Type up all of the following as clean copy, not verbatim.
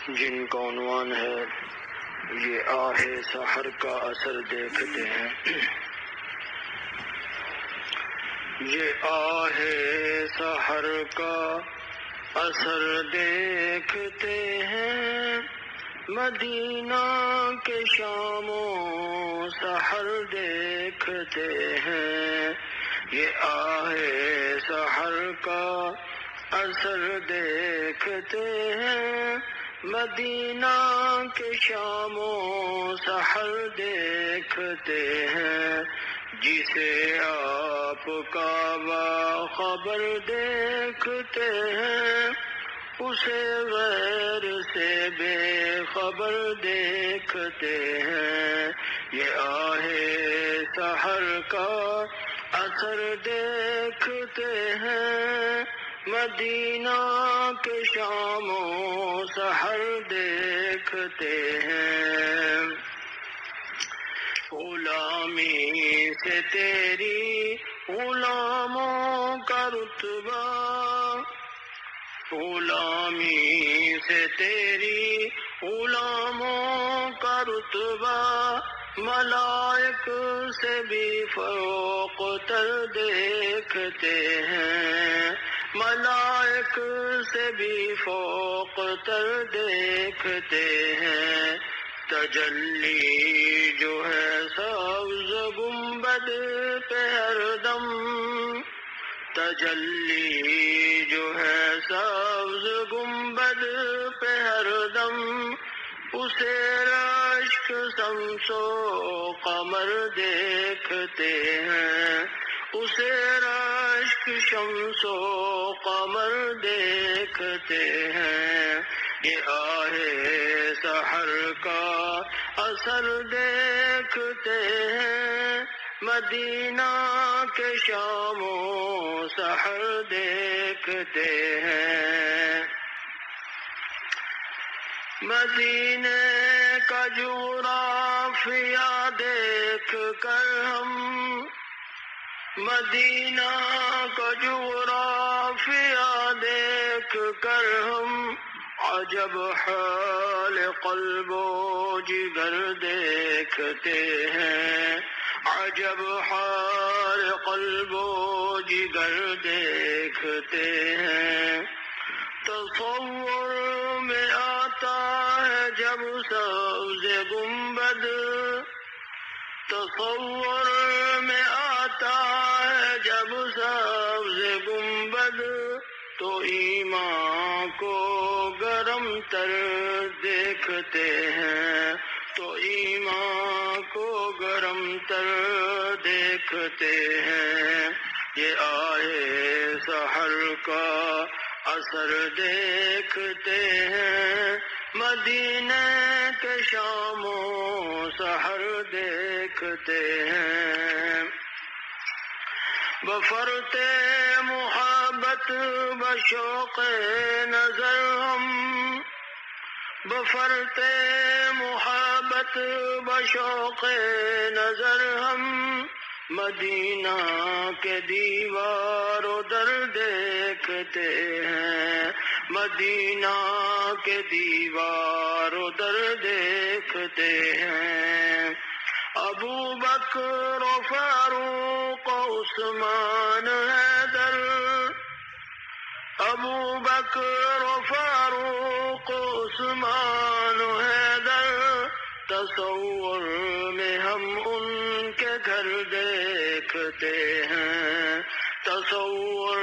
جن کا عنوان ہے یہ آہ سحر کا اثر دیکھتے ہیں. یہ آہ سحر کا اثر دیکھتے ہیں، مدینہ کے شام و سحر دیکھتے ہیں. یہ آہ سحر کا اثر دیکھتے ہیں، مدینہ کے شام و سحر دیکھتے ہیں. جسے آپ کا باخبر دیکھتے ہیں، اسے غیر سے بے خبر دیکھتے ہیں. یہ آہ سحر کا اثر دیکھتے ہیں، مدینہ کے شام و سحر دیکھتے ہیں. غلامی سے تیری غلاموں کا رتبہ، غلامی سے تیری غلاموں کا رتبہ، ملائک سے بھی فوق تر دیکھتے ہیں. ملائک سے بھی فوق تر دیکھتے ہیں. تجلی جو ہے سبز گنبد پہ ہر دم، تجلی جو ہے سبز گنبد پہ ہر دم، اسے رشک شمس و قمر دیکھتے ہیں. اسے رشک شمس و قمر دیکھتے ہیں. یہ آہ سحر کا اثر دیکھتے ہیں، مدینہ کے شام و سحر دیکھتے ہیں. مدینے کا جغرافیہ دیکھ کر ہم، مدینہ کا جغرافیہ دیکھ کر ہم، عجب حال قلب و جگر دیکھتے ہیں. عجب حال قلب و جگر دیکھتے ہیں. تصور میں آتا ہے جب سبز گنبد، تصور میں آتا ہے جب سبز گنبد، تو ایمان کو گرم تر دیکھتے ہیں. تو ایمان کو گرم تر دیکھتے ہیں. یہ آہ سحر کا اثر دیکھتے ہیں، مدینے کے شام و سحر دیکھتے ہیں. بفرط محبت بشوق نظر ہم، بفرط محبت بشوق نظر ہم، مدینہ کے دیوار و در دیکھتے ہیں. مدینہ کے دیوار و در دیکھتے ہیں. ابو بکر و فاروق و عثمان حیدر، ابو بکر و فاروق و عثمان حیدر، تصور میں ہم ان کے گھر دیکھتے ہیں. تصور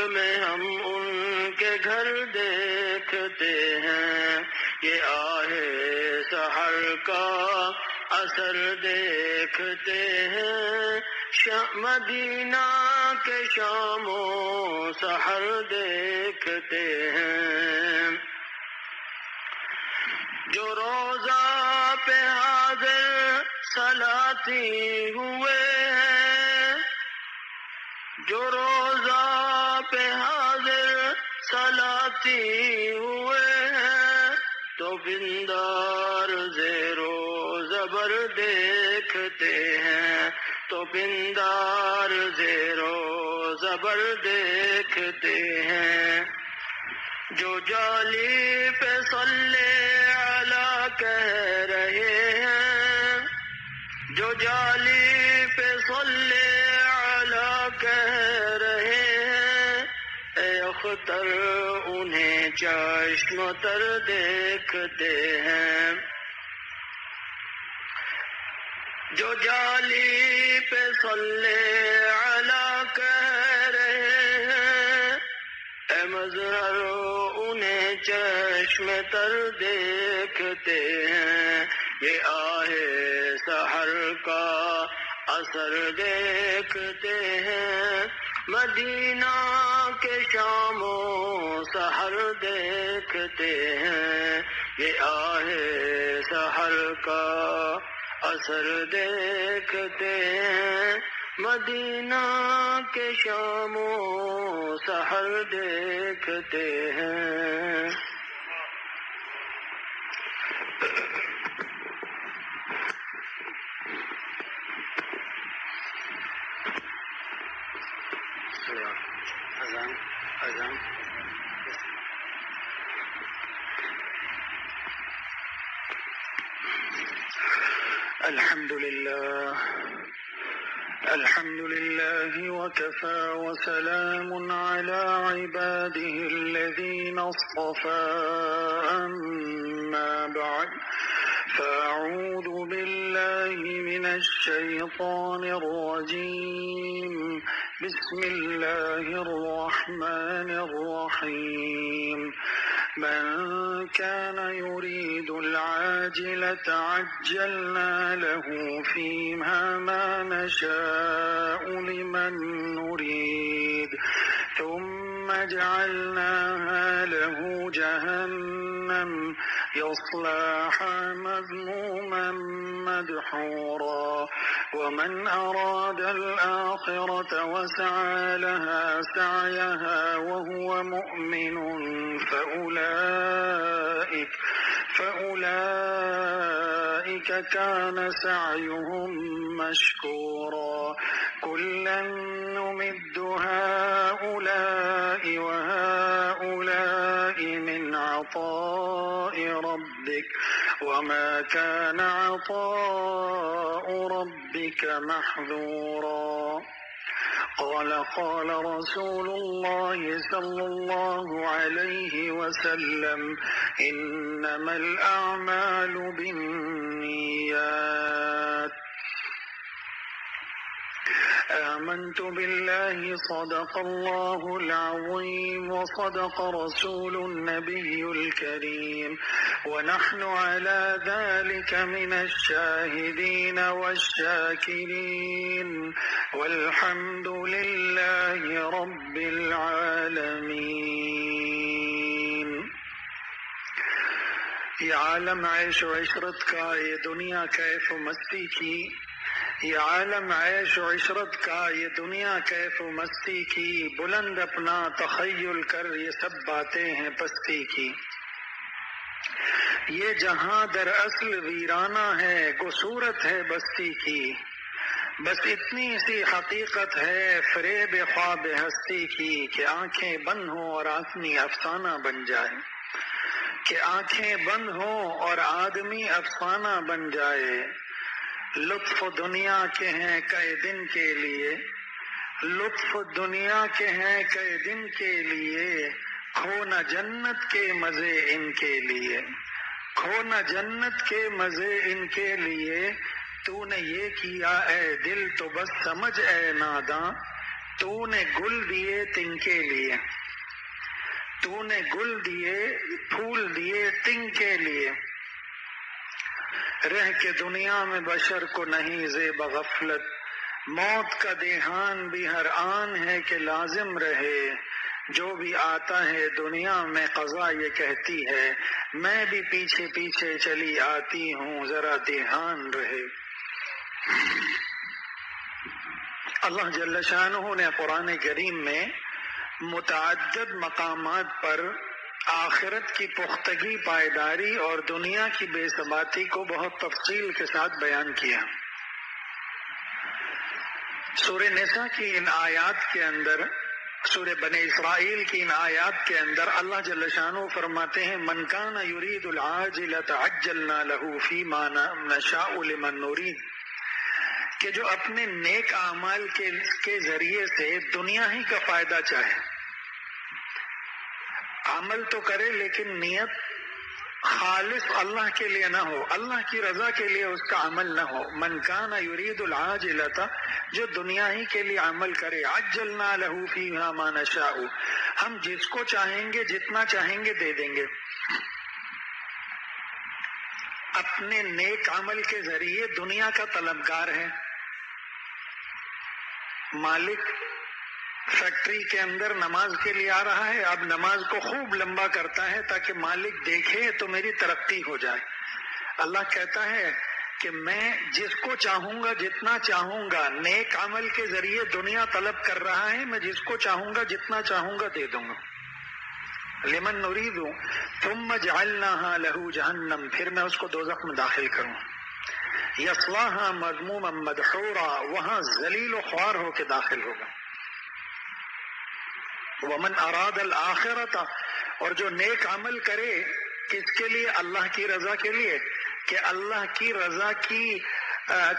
میں ہم ان کے گھر دیکھتے ہیں. یہ آہ سحر کا اثر دیکھتے ہیں، مدینہ کے شام و سحر دیکھتے ہیں. جو روزہ پہ حاضر صلاتی ہوئے ہیں، جو روزہ پہ حاضر صلاتی ہوئے ہیں، تو بندار زیر و زبر دیکھتے ہیں. تو بندار زیر و زبر دیکھتے ہیں. جو جالی پہ صلی علی کہہ رہے ہیں، جو جالی پہ صلی علی کہہ رہے ہیں، اے اختر انہیں چشم تر دیکھتے ہیں، جو جالی پہ صلی علی کہہ رہے ہیں، اے مظہر انہیں چشم تر دیکھتے ہیں، یہ آہ سحر کا اثر دیکھتے ہیں، مدینہ کے شام و سحر دیکھتے ہیں، یہ آہ سحر کا اثر دیکھتے ہیں، مدینہ کے شام و سحر دیکھتے ہیں۔ اذان الحمد لله وكفى وسلام على عباده الذين اصطفى أما بعد فأعوذ بالله من الشيطان الرجيم بسم الله الرحمن الرحيم من كان يريد العاجلة عجلنا له فيها ما نشاء لمن نريد ثم جعلناها له جهنم يصلاها مذموما مدحورا ومن أراد الآخرة وسعى لها سعيها وهو مؤمن فأولئك كان سعيهم مشكورا كلا نمد هؤلاء وهؤلاء من عطاء ربك وما كان عطاء ربك محظورا قال رسول الله صلى الله عليه وسلم إنما الأعمال بالنيات آمنت بالله صدق الله العظيم وصدق رسول النبي الكريم ونحن على ذلك من الشاهدين والشاكرين والحمد لله رب العالمين۔ یہ عالم عیش و عشرت کا، یہ دنیا کیف و مستی کی، یہ عالم عیش و عشرت کا، یہ دنیا کیف و مستی کی، بلند اپنا تخیل کر یہ سب باتیں ہیں پستی کی، یہ جہاں در اصل ویرانہ ہے گو صورت ہے بستی کی، بس اتنی سی حقیقت ہے فریب خواب ہستی کی کہ آنکھیں بند ہوں اور آدمی افسانہ بن جائے، کہ آنکھیں بند ہوں اور آدمی افسانہ بن جائے، لطف دنیا کے ہیں کئے دن کے لیے، لطف دنیا کے ہیں کئے دن کے لیے، کھو نہ جنت کے مزے ان کے لیے، کھو نہ جنت کے مزے ان کے لیے، تو نے یہ کیا اے دل تو بس سمجھ اے ناداں، تو نے گل دیے تن کے لیے، تو نے گل دیے پھول دیے تن کے لیے، رہ کے دنیا میں بشر کو نہیں زیب غفلت، موت کا دیہان بھی ہر آن ہے کہ لازم رہے، جو بھی آتا ہے دنیا میں قضا یہ کہتی ہے، میں بھی پیچھے پیچھے چلی آتی ہوں ذرا دیہان رہے۔ اللہ جل شانہ نے قرآن کریم میں متعدد مقامات پر آخرت کی پختگی، پائیداری اور دنیا کی بے ثباتی کو بہت تفصیل کے ساتھ بیان کیا۔ سورہ نساء کی ان آیات کے اندر سورہ بنی اسرائیل کی ان آیات کے اندر اللہ جل شانہ فرماتے ہیں من کان یرید العاجلۃ عجلنا له فیما نشاء لمن نرید، کہ جو اپنے نیک اعمال کے ذریعے سے دنیا ہی کا فائدہ چاہے، عمل تو کرے لیکن نیت خالص اللہ کے لیے نہ ہو، اللہ کی رضا کے لیے اس کا عمل نہ ہو، من کان یرید العاجلۃ، جو دنیا ہی کے لیے عمل کرے، عجلنا له فیہا ما نشاء، ہم جس کو چاہیں گے جتنا چاہیں گے دے دیں گے۔ اپنے نیک عمل کے ذریعے دنیا کا طلبگار ہے، مالک فیکٹری کے اندر نماز کے لیے آ رہا ہے، اب نماز کو خوب لمبا کرتا ہے تاکہ مالک دیکھے تو میری ترقی ہو جائے۔ اللہ کہتا ہے کہ میں جس کو چاہوں گا جتنا چاہوں گا، نیک عمل کے ذریعے دنیا طلب کر رہا ہے، میں جس کو چاہوں گا جتنا چاہوں گا دے دوں گا۔ لمن نرید ثم جعلناها له جہنم، پھر میں اس کو دوزخ میں داخل کروں، یصلاها مذموما مدحورا، وہاں ذلیل و خوار ہو کے داخل ہوگا۔ ومن اراد الاخرۃ، اور جو نیک عمل کرے کس کے لیے؟ اللہ کی رضا کے لیے، کہ اللہ کی رضا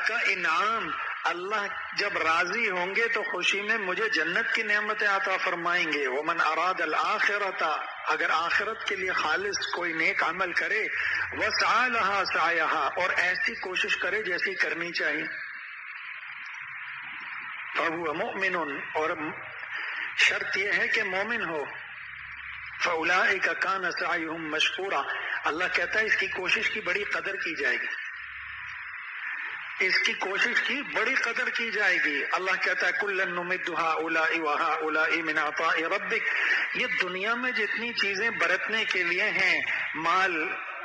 کا انعام، اللہ جب راضی ہوں گے تو خوشی میں مجھے جنت کی نعمتیں عطا فرمائیں گے۔ ومن اراد الاخرۃ، اگر آخرت کے لیے خالص کوئی نیک عمل کرے، وسعى لها سعيها، اور ایسی کوشش کرے جیسی کرنی چاہیے، فهو مؤمن، اور شرط یہ ہے کہ مومن ہو، فَأُولَٰئِكَ كَانَ سَعْيُهُمْ مَشْكُورًا، اللہ کہتا ہے اس کی کوشش کی بڑی قدر کی جائے گی، اس کی کوشش کی بڑی قدر کی جائے گی۔ اللہ کہتا ہے كُلًّا نُمِدُّ هَٰؤُلَاءِ وَهَٰؤُلَاءِ مِنْ عَطَاءِ رَبِّكَ، یہ دنیا میں جتنی چیزیں برتنے کے لیے ہیں، مال،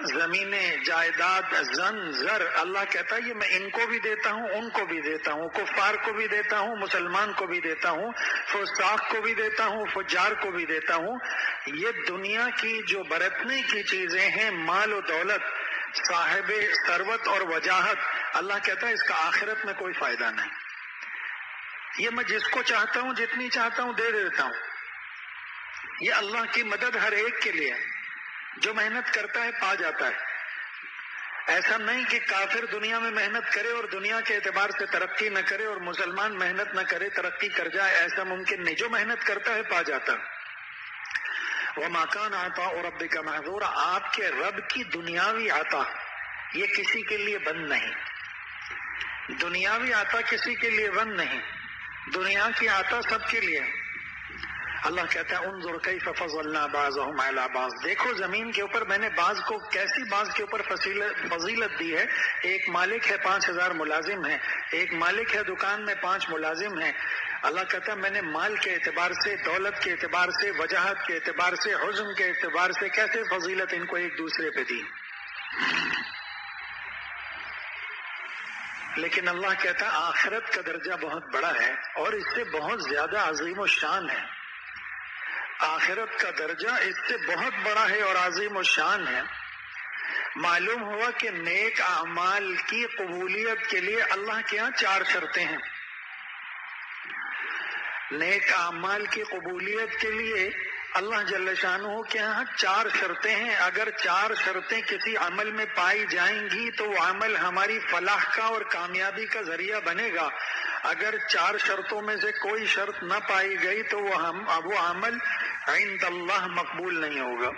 زمینیں، جائیداد، زن، زر، اللہ کہتا ہے یہ میں ان کو بھی دیتا ہوں، ان کو بھی دیتا ہوں، کفار کو بھی دیتا ہوں، مسلمان کو بھی دیتا ہوں، فساق کو بھی دیتا ہوں، فجار کو بھی دیتا ہوں۔ یہ دنیا کی جو برتنے کی چیزیں ہیں، مال و دولت، صاحب ثروت اور وجاہت، اللہ کہتا ہے اس کا آخرت میں کوئی فائدہ نہیں، یہ میں جس کو چاہتا ہوں جتنی چاہتا ہوں دے دیتا ہوں۔ یہ اللہ کی مدد ہر ایک کے لیے، جو محنت کرتا ہے پا جاتا ہے۔ ایسا نہیں کہ کافر دنیا میں محنت کرے اور دنیا کے اعتبار سے ترقی نہ کرے اور مسلمان محنت نہ کرے ترقی کر جائے، ایسا ممکن نہیں، جو محنت کرتا ہے پا جاتا ہے۔ وَمَا كَانَ عَطَاءُ رَبِّكَ مَحْظُورًا، آپ کے رب کی دنیاوی عطا یہ کسی کے لیے بند نہیں، دنیاوی عطا کسی کے لیے بند نہیں، دنیا کی عطا سب کے لیے۔ اللہ کہتا ہے انظر کیف فضلنا بعضهم علی بعض، دیکھو زمین کے اوپر میں نے بعض کو کیسی بعض کے اوپر فضیلت دی ہے۔ ایک مالک ہے 5000 ملازم ہیں، ایک مالک ہے دکان میں 5 ملازم ہیں۔ اللہ کہتا ہے میں نے مال کے اعتبار سے، دولت کے اعتبار سے، وجاہت کے اعتبار سے، حزم کے اعتبار سے کیسے فضیلت ان کو ایک دوسرے پہ دی۔ لیکن اللہ کہتا ہے آخرت کا درجہ بہت بڑا ہے اور اس سے بہت زیادہ عظیم و شان ہے، آخرت کا درجہ اس سے بہت بڑا ہے اور عظیم و شان ہے۔ معلوم ہوا کہ نیک اعمال کی قبولیت کے لیے اللہ کے ہاں 4 شرطیں ہیں۔ نیک اعمال کی قبولیت کے لیے اللہ جل شانہ کے ہاں 4 شرطیں ہیں۔ اگر 4 شرطیں کسی عمل میں پائی جائیں گی تو وہ عمل ہماری فلاح کا اور کامیابی کا ذریعہ بنے گا۔ اگر 4 شرطوں میں سے کوئی شرط نہ پائی گئی تو وہ عمل عند اللہ مقبول نہیں ہوگا۔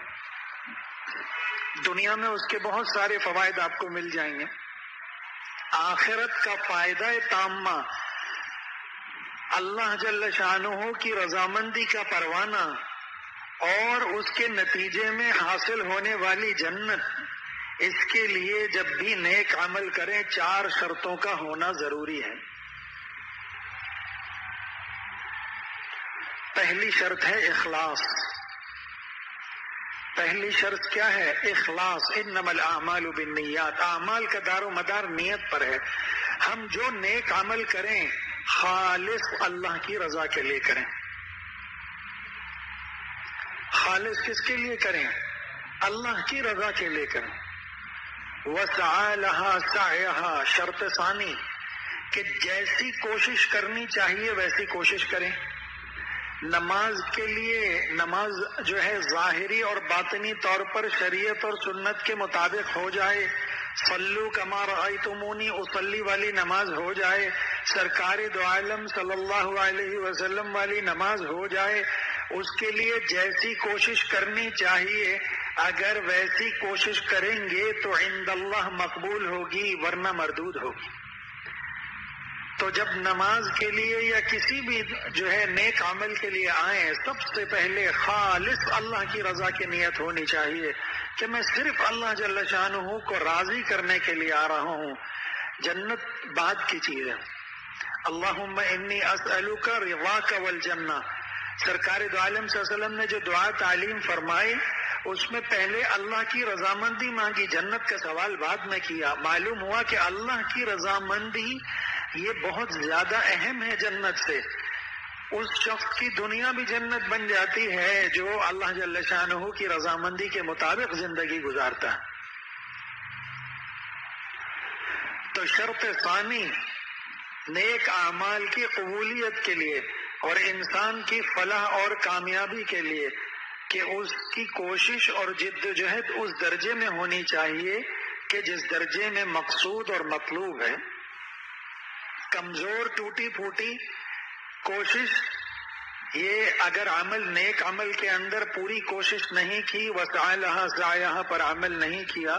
دنیا میں اس کے بہت سارے فوائد آپ کو مل جائیں گے۔ آخرت کا فائدہ تامہ، اللہ جل شانہ کی رضامندی کا پروانہ اور اس کے نتیجے میں حاصل ہونے والی جنت، اس کے لیے جب بھی نیک عمل کریں 4 شرطوں کا ہونا ضروری ہے۔ پہلی شرط ہے اخلاص۔ پہلی شرط کیا ہے؟ اخلاص۔ انما الاعمال بالنیات، اعمال کا دار و مدار نیت پر ہے۔ ہم جو نیک عمل کریں خالص اللہ کی رضا کے لیے کریں۔ خالص کس کے لیے کریں؟ اللہ کی رضا کے لیے کریں۔ وسعى لها سعيها، شرط ثانی کہ جیسی کوشش کرنی چاہیے ویسی کوشش کریں۔ نماز کے لیے نماز جو ہے ظاہری اور باطنی طور پر شریعت اور سنت کے مطابق ہو جائے، صلو کما رأیتمونی اصلی والی نماز ہو جائے، سرکار دو عالم صلی اللہ علیہ وسلم والی نماز ہو جائے، اس کے لیے جیسی کوشش کرنی چاہیے اگر ویسی کوشش کریں گے تو عند اللہ مقبول ہوگی، ورنہ مردود ہوگی۔ تو جب نماز کے لیے یا کسی بھی جو ہے نیک عمل کے لیے آئیں، سب سے پہلے خالص اللہ کی رضا کی نیت ہونی چاہیے کہ میں صرف اللہ جل شانہ کو راضی کرنے کے لیے آ رہا ہوں۔ جنت بعد کی چیز ہے۔ اللہم انی اسألک رضاک والجنہ، سرکار دو عالم صلی اللہ علیہ وسلم نے جو دعا تعلیم فرمائی اس میں پہلے اللہ کی رضامندی مانگی، جنت کا سوال بعد میں کیا۔ معلوم ہوا کہ اللہ کی رضامندی یہ بہت زیادہ اہم ہے جنت سے۔ اس شخص کی دنیا بھی جنت بن جاتی ہے جو اللہ جل شانہ کی رضامندی کے مطابق زندگی گزارتا ہے۔ تو شرط ثانی نیک اعمال کی قبولیت کے لیے اور انسان کی فلاح اور کامیابی کے لیے کہ اس کی کوشش اور جد و جہد اس درجے میں ہونی چاہیے کہ جس درجے میں مقصود اور مطلوب ہے۔ کمزور ٹوٹی پھوٹی کوشش، یہ اگر عمل نیک عمل کے اندر پوری کوشش نہیں کی، وسعی لہا سعیہا پر عمل نہیں کیا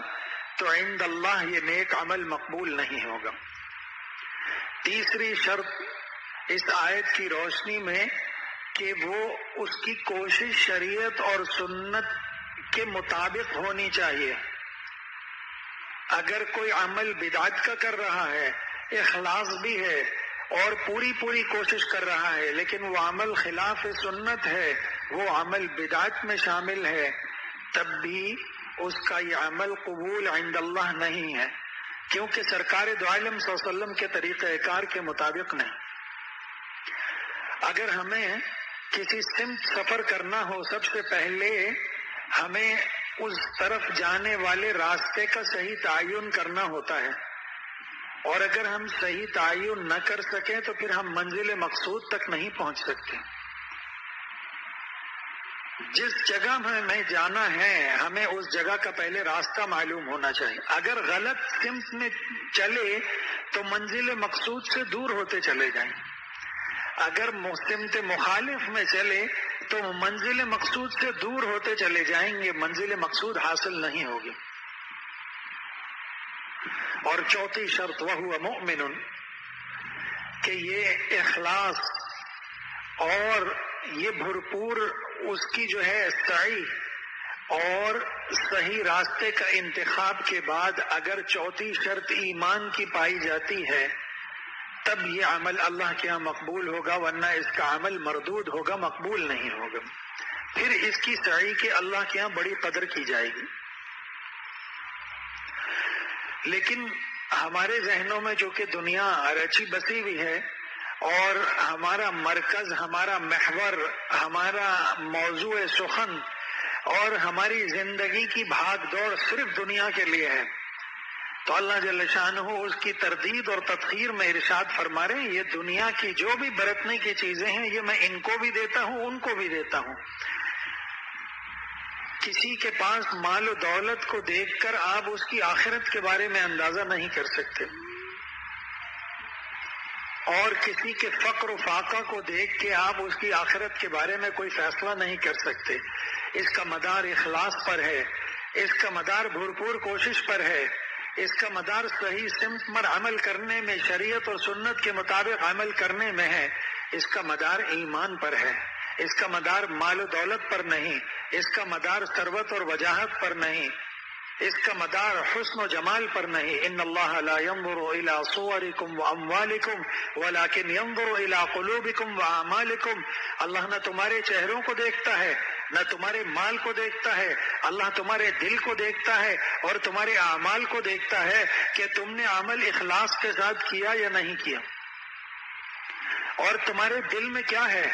تو عند اللہ یہ نیک عمل مقبول نہیں ہوگا۔ تیسری شرط اس آیت کی روشنی میں کہ وہ اس کی کوشش شریعت اور سنت کے مطابق ہونی چاہیے۔ اگر کوئی عمل بدعت کا کر رہا ہے، اخلاص بھی ہے اور پوری کوشش کر رہا ہے، لیکن وہ عمل خلاف سنت ہے، وہ عمل بدعت میں شامل ہے، تب بھی اس کا یہ عمل قبول عند اللہ نہیں ہے، کیونکہ سرکار دو عالم صلی اللہ علیہ وسلم کے طریقہ کار کے مطابق نہیں۔ اگر ہمیں کسی سمت سفر کرنا ہو، سب سے پہلے ہمیں اس طرف جانے والے راستے کا صحیح تعین کرنا ہوتا ہے، اور اگر ہم صحیح تعین نہ کر سکیں تو پھر ہم منزل مقصود تک نہیں پہنچ سکتے۔ جس جگہ ہمیں جانا ہے ہمیں اس جگہ کا پہلے راستہ معلوم ہونا چاہیے۔ اگر غلط سمت میں چلے تو منزل مقصود سے دور ہوتے چلے جائیں، اگر سمت مخالف میں چلے تو منزل مقصود سے دور ہوتے چلے جائیں گے، منزل مقصود حاصل نہیں ہوگی۔ اور چوتھی شرط وَهُوَ مُؤْمِنٌ، کہ یہ اخلاص اور یہ بھرپور اس کی جو ہے سعی اور صحیح راستے کا انتخاب کے بعد اگر چوتھی شرط ایمان کی پائی جاتی ہے تب یہ عمل اللہ کے ہاں مقبول ہوگا، ورنہ اس کا عمل مردود ہوگا، مقبول نہیں ہوگا۔ پھر اس کی سعی کے اللہ کے ہاں بڑی قدر کی جائے گی۔ لیکن ہمارے ذہنوں میں جو کہ دنیا رچی بسی ہوئی ہے اور ہمارا مرکز، ہمارا محور، ہمارا موضوع سخن اور ہماری زندگی کی بھاگ دوڑ صرف دنیا کے لیے ہے، تو اللہ جل شانہ اس کی تردید اور تطہیر میں ارشاد فرما رہے ہیں یہ دنیا کی جو بھی برتنے کی چیزیں ہیں یہ میں ان کو بھی دیتا ہوں، ان کو بھی دیتا ہوں۔ کسی کے پاس مال و دولت کو دیکھ کر آپ اس کی آخرت کے بارے میں اندازہ نہیں کر سکتے، اور کسی کے فقر و فاقہ کو دیکھ کے آپ اس کی آخرت کے بارے میں کوئی فیصلہ نہیں کر سکتے۔ اس کا مدار اخلاص پر ہے، اس کا مدار بھرپور کوشش پر ہے، اس کا مدار صحیح سمت پر عمل کرنے میں، شریعت اور سنت کے مطابق عمل کرنے میں ہے، اس کا مدار ایمان پر ہے، اس کا مدار مال و دولت پر نہیں، اس کا مدار ثروت اور وجاہت پر نہیں، اس کا مدار حسن و جمال پر نہیں۔ ان اللہ لا ينظر الى صورکم واموالکم ولکن ينظر الى قلوبکم واعمالکم، اللہ نہ تمہارے چہروں کو دیکھتا ہے نہ تمہارے مال کو دیکھتا ہے، اللہ تمہارے دل کو دیکھتا ہے اور تمہارے اعمال کو دیکھتا ہے کہ تم نے عمل اخلاص کے ساتھ کیا یا نہیں کیا، اور تمہارے دل میں کیا ہے،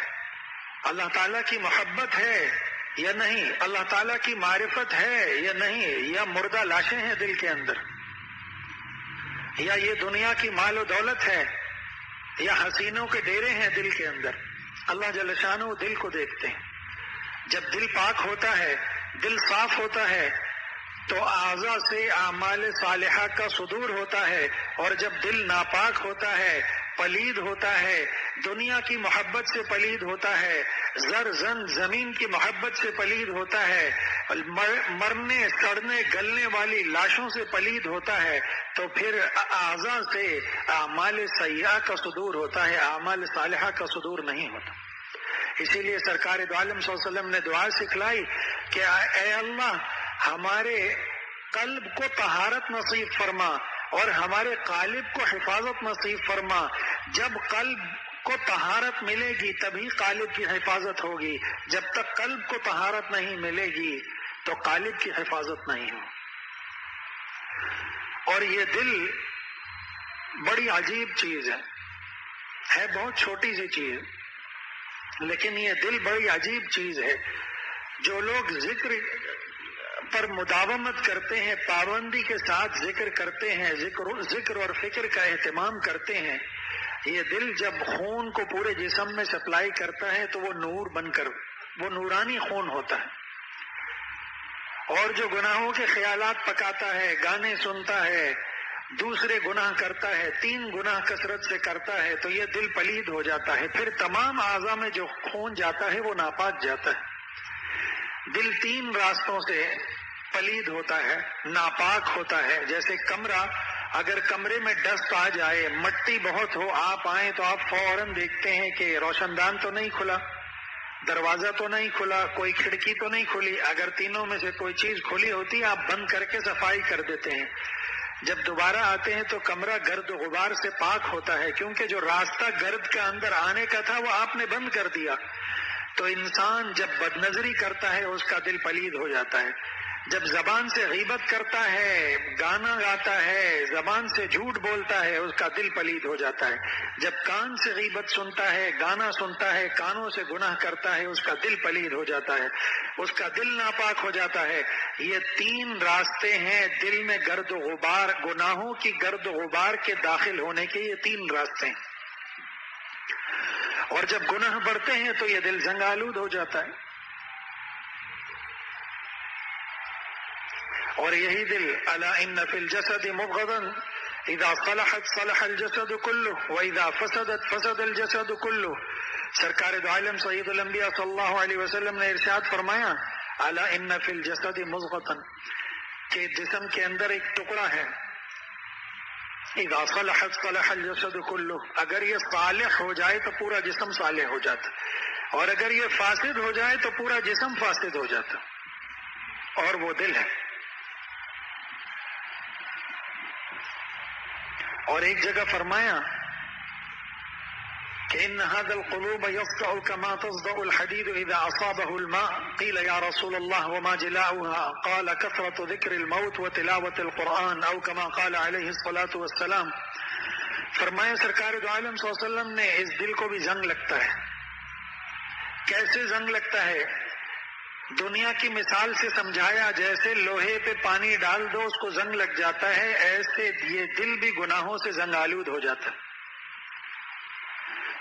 اللہ تعالیٰ کی محبت ہے یا نہیں، اللہ تعالیٰ کی معرفت ہے یا نہیں، یا مردہ لاشیں ہیں دل کے اندر، یا یہ دنیا کی مال و دولت ہے، یا حسینوں کے ڈیرے ہیں دل کے اندر۔ اللہ جل شانہ دل کو دیکھتے ہیں. جب دل پاک ہوتا ہے، دل صاف ہوتا ہے، تو اعضاء سے اعمال صالحہ کا صدور ہوتا ہے. اور جب دل ناپاک ہوتا ہے، پلید ہوتا ہے، دنیا کی محبت سے پلید ہوتا ہے، زمین کی محبت سے پلید ہوتا ہے، مرنے سڑنے گلنے والی لاشوں سے پلید ہوتا ہے، تو پھر اعضاء سے اعمال سیئہ کا صدور ہوتا ہے، اعمال صالحہ کا صدور نہیں ہوتا. اسی لیے سرکار دو عالم صلی اللہ علیہ وسلم نے دعا سکھلائی کہ اے اللہ ہمارے قلب کو طہارت نصیب فرما اور ہمارے قالب کو حفاظت نصیب فرما. جب قلب کو طہارت ملے گی تبھی قالب کی حفاظت ہوگی، جب تک قلب کو طہارت نہیں ملے گی تو قالب کی حفاظت نہیں ہو. اور یہ دل بڑی عجیب چیز ہے بہت چھوٹی سی چیز، لیکن یہ دل بڑی عجیب چیز ہے. جو لوگ ذکر پر مداومت کرتے ہیں، پابندی کے ساتھ ذکر کرتے ہیں، ذکر اور فکر کا اہتمام کرتے ہیں، یہ دل جب خون کو پورے جسم میں سپلائی کرتا ہے تو وہ نور بن کر وہ نورانی خون ہوتا ہے. اور جو گناہوں کے خیالات پکاتا ہے، گانے سنتا ہے، دوسرے گناہ کرتا ہے، 3 گناہ کثرت سے کرتا ہے، تو یہ دل پلید ہو جاتا ہے. پھر تمام اعضاء میں جو خون جاتا ہے وہ ناپاک جاتا ہے. دل 3 راستوں سے پلید ہوتا ہے، ناپاک ہوتا ہے. جیسے کمرہ، اگر کمرے میں ڈسٹ آ جائے، مٹی بہت ہو، آپ آئیں تو آپ فوراً دیکھتے ہیں کہ روشن دان تو نہیں کھلا، دروازہ تو نہیں کھلا، کوئی کھڑکی تو نہیں کھلی. اگر تینوں میں سے کوئی چیز کھلی ہوتی آپ بند کر کے صفائی کر دیتے ہیں. جب دوبارہ آتے ہیں تو کمرہ گرد و غبار سے پاک ہوتا ہے، کیونکہ جو راستہ گرد کا اندر آنے کا تھا وہ آپ نے بند کر دیا. تو انسان جب بدنظری کرتا ہے اس کا دل پلید ہو جاتا ہے. جب زبان سے غیبت کرتا ہے، گانا گاتا ہے، زبان سے جھوٹ بولتا ہے، اس کا دل پلید ہو جاتا ہے. جب کان سے غیبت سنتا ہے، گانا سنتا ہے، کانوں سے گناہ کرتا ہے، اس کا دل پلید ہو جاتا ہے، اس کا دل ناپاک ہو جاتا ہے. یہ 3 راستے ہیں دل میں گرد و غبار، گناہوں کی گرد و غبار کے داخل ہونے کے. یہ 3 راستے ہیں. اور جب گناہ بڑھتے ہیں تو یہ دل زنگ آلود ہو جاتا ہے. اور یہی دل الا ان فی الجسد مضغۃ اذا صلحت صلح الجسد كله واذا فسدت فسد الجسد كله. سرکار دو عالم سید الانبیاء صلی اللہ علیہ وسلم نے ارشاد فرمایا الا ان فی الجسد مضغۃ، کہ جسم کے اندر ایک ٹکڑا ہے، اذا صلحت صلح الجسد كله، اگر یہ صالح ہو جائے تو پورا جسم صالح ہو جاتا، اور اگر یہ فاسد ہو جائے تو پورا جسم فاسد ہو جاتا. اور وہ دل ہے. اور ایک جگہ فرمایا کہ ان هذا القلوب يصدع كما تصدع الحديد اذا اصابه الماء. قيل يا رسول الله وما جلاؤها؟ قال كثرة ذكر الموت وتلاوة القرآن او كما قال عليه الصلاة والسلام. فرمایا سرکار دو عالم صلی اللہ علیہ وسلم نے اس دل کو بھی زنگ لگتا ہے. کیسے زنگ لگتا ہے؟ دنیا کی مثال سے سمجھایا، جیسے لوہے پہ پانی ڈال دو اس کو زنگ لگ جاتا ہے، ایسے یہ دل بھی گناہوں سے زنگ آلود ہو جاتا ہے.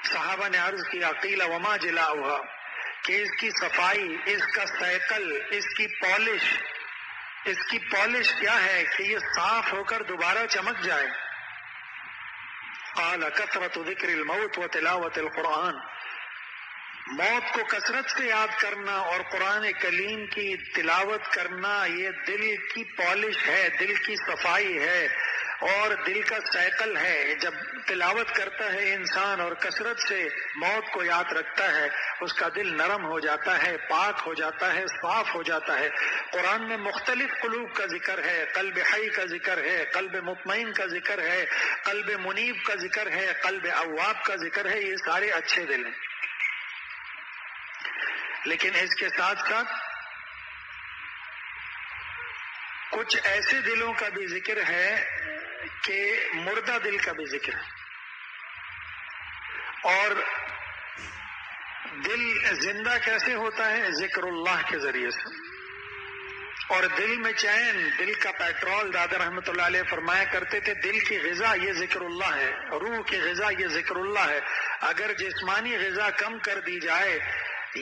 صحابہ نے عرض کیا قیل وما جلاؤہا، کہ اس کی صفائی، اس کا سیکل، اس کی پالش کیا ہے کہ یہ صاف ہو کر دوبارہ چمک جائے. قال کثرت ذکر الموت وتلاوت القرآن، موت کو کثرت سے یاد کرنا اور قرآن کریم کی تلاوت کرنا یہ دل کی پالش ہے، دل کی صفائی ہے اور دل کا سائیکل ہے. جب تلاوت کرتا ہے انسان اور کثرت سے موت کو یاد رکھتا ہے اس کا دل نرم ہو جاتا ہے، پاک ہو جاتا ہے، صاف ہو جاتا ہے. قرآن میں مختلف قلوب کا ذکر ہے، قلب حی کا ذکر ہے، قلب مطمئن کا ذکر ہے، قلب منیب کا ذکر ہے، قلب اواب کا ذکر ہے. یہ سارے اچھے دل ہیں. لیکن اس کے ساتھ ساتھ کچھ ایسے دلوں کا بھی ذکر ہے کہ مردہ دل کا بھی ذکر ہے. اور دل زندہ کیسے ہوتا ہے؟ ذکر اللہ کے ذریعے سے. اور دل میں چین، دل کا پیٹرول، دادا رحمت اللہ علیہ فرمایا کرتے تھے دل کی غذا یہ ذکر اللہ ہے، روح کی غذا یہ ذکر اللہ ہے۔ اگر جسمانی غذا کم کر دی جائے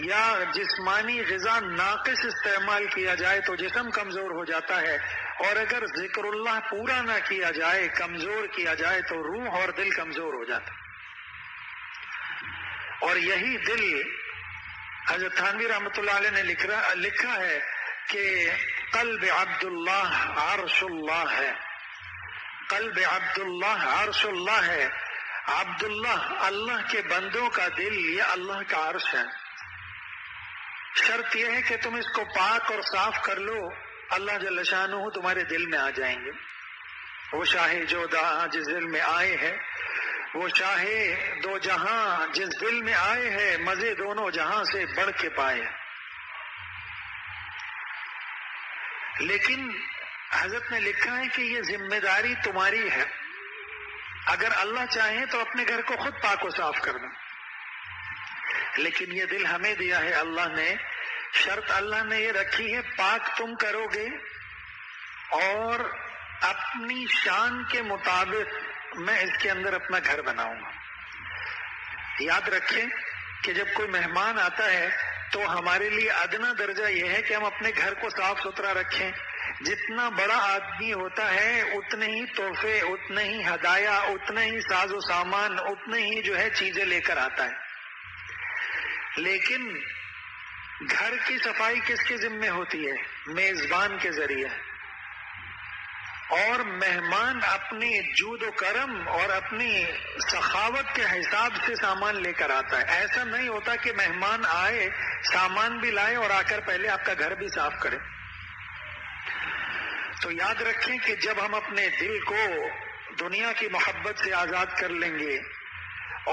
یا جسمانی غذا ناقص استعمال کیا جائے تو جسم کمزور ہو جاتا ہے، اور اگر ذکر اللہ پورا نہ کیا جائے، کمزور کیا جائے تو روح اور دل کمزور ہو جاتا ہے۔ اور یہی دل حضرت تھانوی رحمۃ اللہ علیہ نے لکھا ہے کہ قلب عبداللہ عرش اللہ ہے، قلب عبداللہ عرش اللہ ہے۔ عبداللہ اللہ کے بندوں کا دل یہ اللہ کا عرش ہے۔ شرط یہ ہے کہ تم اس کو پاک اور صاف کر لو، اللہ جل شانہ تمہارے دل میں آ جائیں گے۔ وہ شاہ جو جس دل میں آئے ہے، وہ شاہ دو جہاں جس دل میں آئے ہے، مزے دونوں جہاں سے بڑھ کے پائے۔ لیکن حضرت نے لکھا ہے کہ یہ ذمہ داری تمہاری ہے، اگر اللہ چاہے تو اپنے گھر کو خود پاک و صاف کر دیں، لیکن یہ دل ہمیں دیا ہے اللہ نے۔ شرط اللہ نے یہ رکھی ہے پاک تم کرو گے اور اپنی شان کے مطابق میں اس کے اندر اپنا گھر بناؤں گا۔ یاد رکھیں کہ جب کوئی مہمان آتا ہے تو ہمارے لیے ادنا درجہ یہ ہے کہ ہم اپنے گھر کو صاف ستھرا رکھیں۔ جتنا بڑا آدمی ہوتا ہے اتنے ہی تحفے، اتنے ہی ہدایا، اتنے ہی ساز و سامان، اتنے ہی چیزیں لے کر آتا ہے۔ لیکن گھر کی صفائی کس کے ذمہ ہوتی ہے؟ میزبان کے ذریعے۔ اور مہمان اپنی جود و کرم اور اپنی سخاوت کے حساب سے سامان لے کر آتا ہے۔ ایسا نہیں ہوتا کہ مہمان آئے، سامان بھی لائے اور آ کر پہلے آپ کا گھر بھی صاف کرے۔ تو یاد رکھیں کہ جب ہم اپنے دل کو دنیا کی محبت سے آزاد کر لیں گے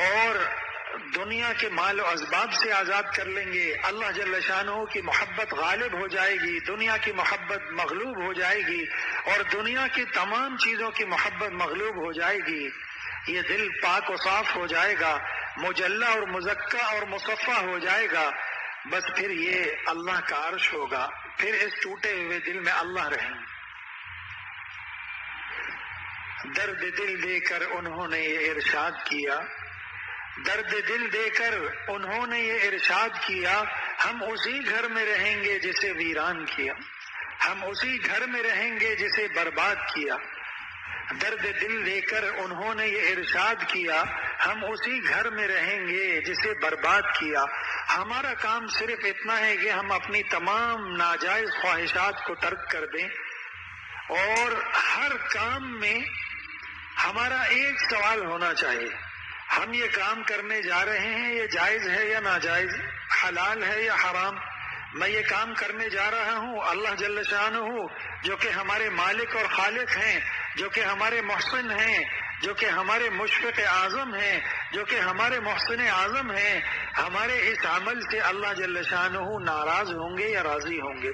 اور دنیا کے مال و اسباب سے آزاد کر لیں گے، اللہ جل شانہ کی محبت غالب ہو جائے گی، دنیا کی محبت مغلوب ہو جائے گی اور دنیا کی تمام چیزوں کی محبت مغلوب ہو جائے گی۔ یہ دل پاک و صاف ہو جائے گا، مجلہ اور مزکہ اور مصفہ ہو جائے گا۔ بس پھر یہ اللہ کا عرش ہوگا، پھر اس ٹوٹے ہوئے دل میں اللہ رہیں گے۔ درد دل دے کر انہوں نے یہ ارشاد کیا، درد دل دے کر انہوں نے یہ ارشاد کیا، ہم اسی گھر میں رہیں گے جسے ویران کیا، ہم اسی گھر میں رہیں گے جسے برباد کیا۔ درد دل دے کر انہوں نے یہ ارشاد کیا، ہم اسی گھر میں رہیں گے جسے برباد کیا۔ ہمارا کام صرف اتنا ہے کہ ہم اپنی تمام ناجائز خواہشات کو ترک کر دیں، اور ہر کام میں ہمارا ایک سوال ہونا چاہیے، ہم یہ کام کرنے جا رہے ہیں یہ جائز ہے یا ناجائز، حلال ہے یا حرام؟ میں یہ کام کرنے جا رہا ہوں، اللہ جل شانہ جو کہ ہمارے مالک اور خالق ہیں، جو کہ ہمارے محسن ہیں، جو کہ ہمارے مشفق اعظم ہیں، جو کہ ہمارے محسن اعظم ہیں، ہمارے اس عمل سے اللہ جل شانہ ناراض ہوں گے یا راضی ہوں گے؟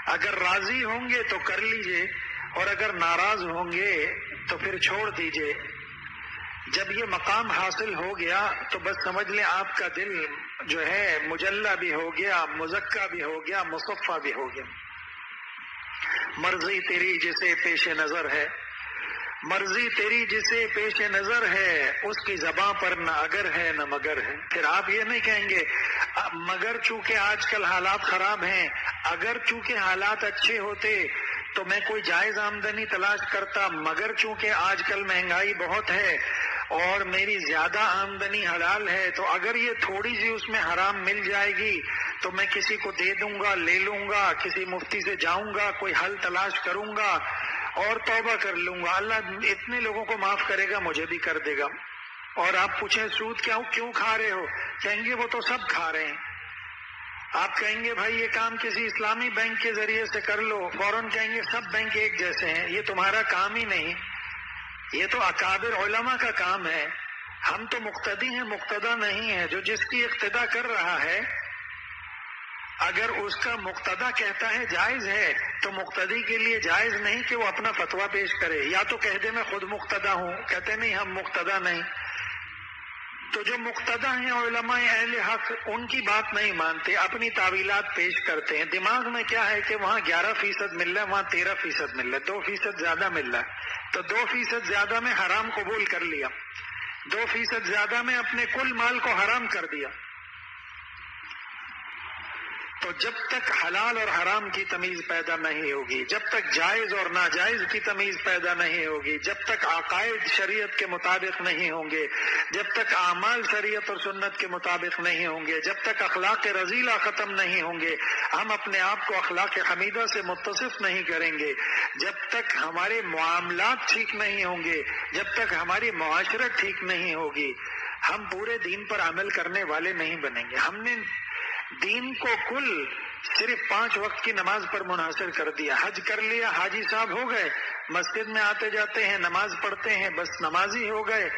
اگر راضی ہوں گے تو کر لیجئے، اور اگر ناراض ہوں گے تو پھر چھوڑ دیجئے۔ جب یہ مقام حاصل ہو گیا تو بس سمجھ لیں آپ کا دل جو ہے مجلہ بھی ہو گیا، مزکہ بھی ہو گیا، مصفہ بھی ہو گیا۔ مرضی تیری جسے پیش نظر ہے، مرضی تیری جسے پیش نظر ہے، اس کی زباں پر نہ اگر ہے نہ مگر ہے۔ پھر آپ یہ نہیں کہیں گے مگر چونکہ آج کل حالات خراب ہیں، اگر چونکہ حالات اچھے ہوتے تو میں کوئی جائز آمدنی تلاش کرتا، مگر چونکہ آج کل مہنگائی بہت ہے اور میری زیادہ آمدنی حلال ہے، تو اگر یہ تھوڑی سی اس میں حرام مل جائے گی تو میں کسی کو دے دوں گا، لے لوں گا، کسی مفتی سے جاؤں گا، کوئی حل تلاش کروں گا اور توبہ کر لوں گا، اللہ اتنے لوگوں کو معاف کرے گا، مجھے بھی کر دے گا۔ اور آپ پوچھیں سود کیوں کھا رہے ہو؟ کہیں گے وہ تو سب کھا رہے ہیں۔ آپ کہیں گے بھائی یہ کام کسی اسلامی بینک کے ذریعے سے کر لو، فوراً کہیں گے سب بینک ایک جیسے ہیں، یہ تمہارا کام ہی نہیں، یہ تو اکابر علماء کا کام ہے، ہم تو مقتدی ہیں، مقتدی نہیں ہے۔ جو جس کی اقتدا کر رہا ہے اگر اس کا مقتدی کہتا ہے جائز ہے تو مقتدی کے لیے جائز نہیں کہ وہ اپنا فتویٰ پیش کرے، یا تو کہہ دے میں خود مقتدی ہوں، کہتے نہیں ہم مقتدی نہیں۔ تو جو مقتدی ہیں علماء اہل حق ان کی بات نہیں مانتے، اپنی تعویلات پیش کرتے ہیں۔ دماغ میں کیا ہے کہ وہاں 11% مل رہا ہے، وہاں 13% مل رہا ہے، 2% زیادہ مل رہا ہے، تو 2% زیادہ میں حرام قبول کر لیا، 2% زیادہ میں اپنے کل مال کو حرام کر دیا۔ تو جب تک حلال اور حرام کی تمیز پیدا نہیں ہوگی، جب تک جائز اور ناجائز کی تمیز پیدا نہیں ہوگی، جب تک عقائد شریعت کے مطابق نہیں ہوں گے، جب تک اعمال شریعت اور سنت کے مطابق نہیں ہوں گے، جب تک اخلاق رذیلہ ختم نہیں ہوں گے، ہم اپنے آپ کو اخلاق حمیدہ سے متصف نہیں کریں گے، جب تک ہمارے معاملات ٹھیک نہیں ہوں گے، جب تک ہماری معاشرت ٹھیک نہیں ہوگی، ہم پورے دین پر عمل کرنے والے نہیں بنیں گے۔ ہم نے دین کو کل صرف 5 وقت کی نماز پر منحصر کر دیا، حج کر لیا، حاجی صاحب ہو گئے، مسجد میں آتے جاتے ہیں، نماز پڑھتے ہیں، بس نمازی ہو گئے۔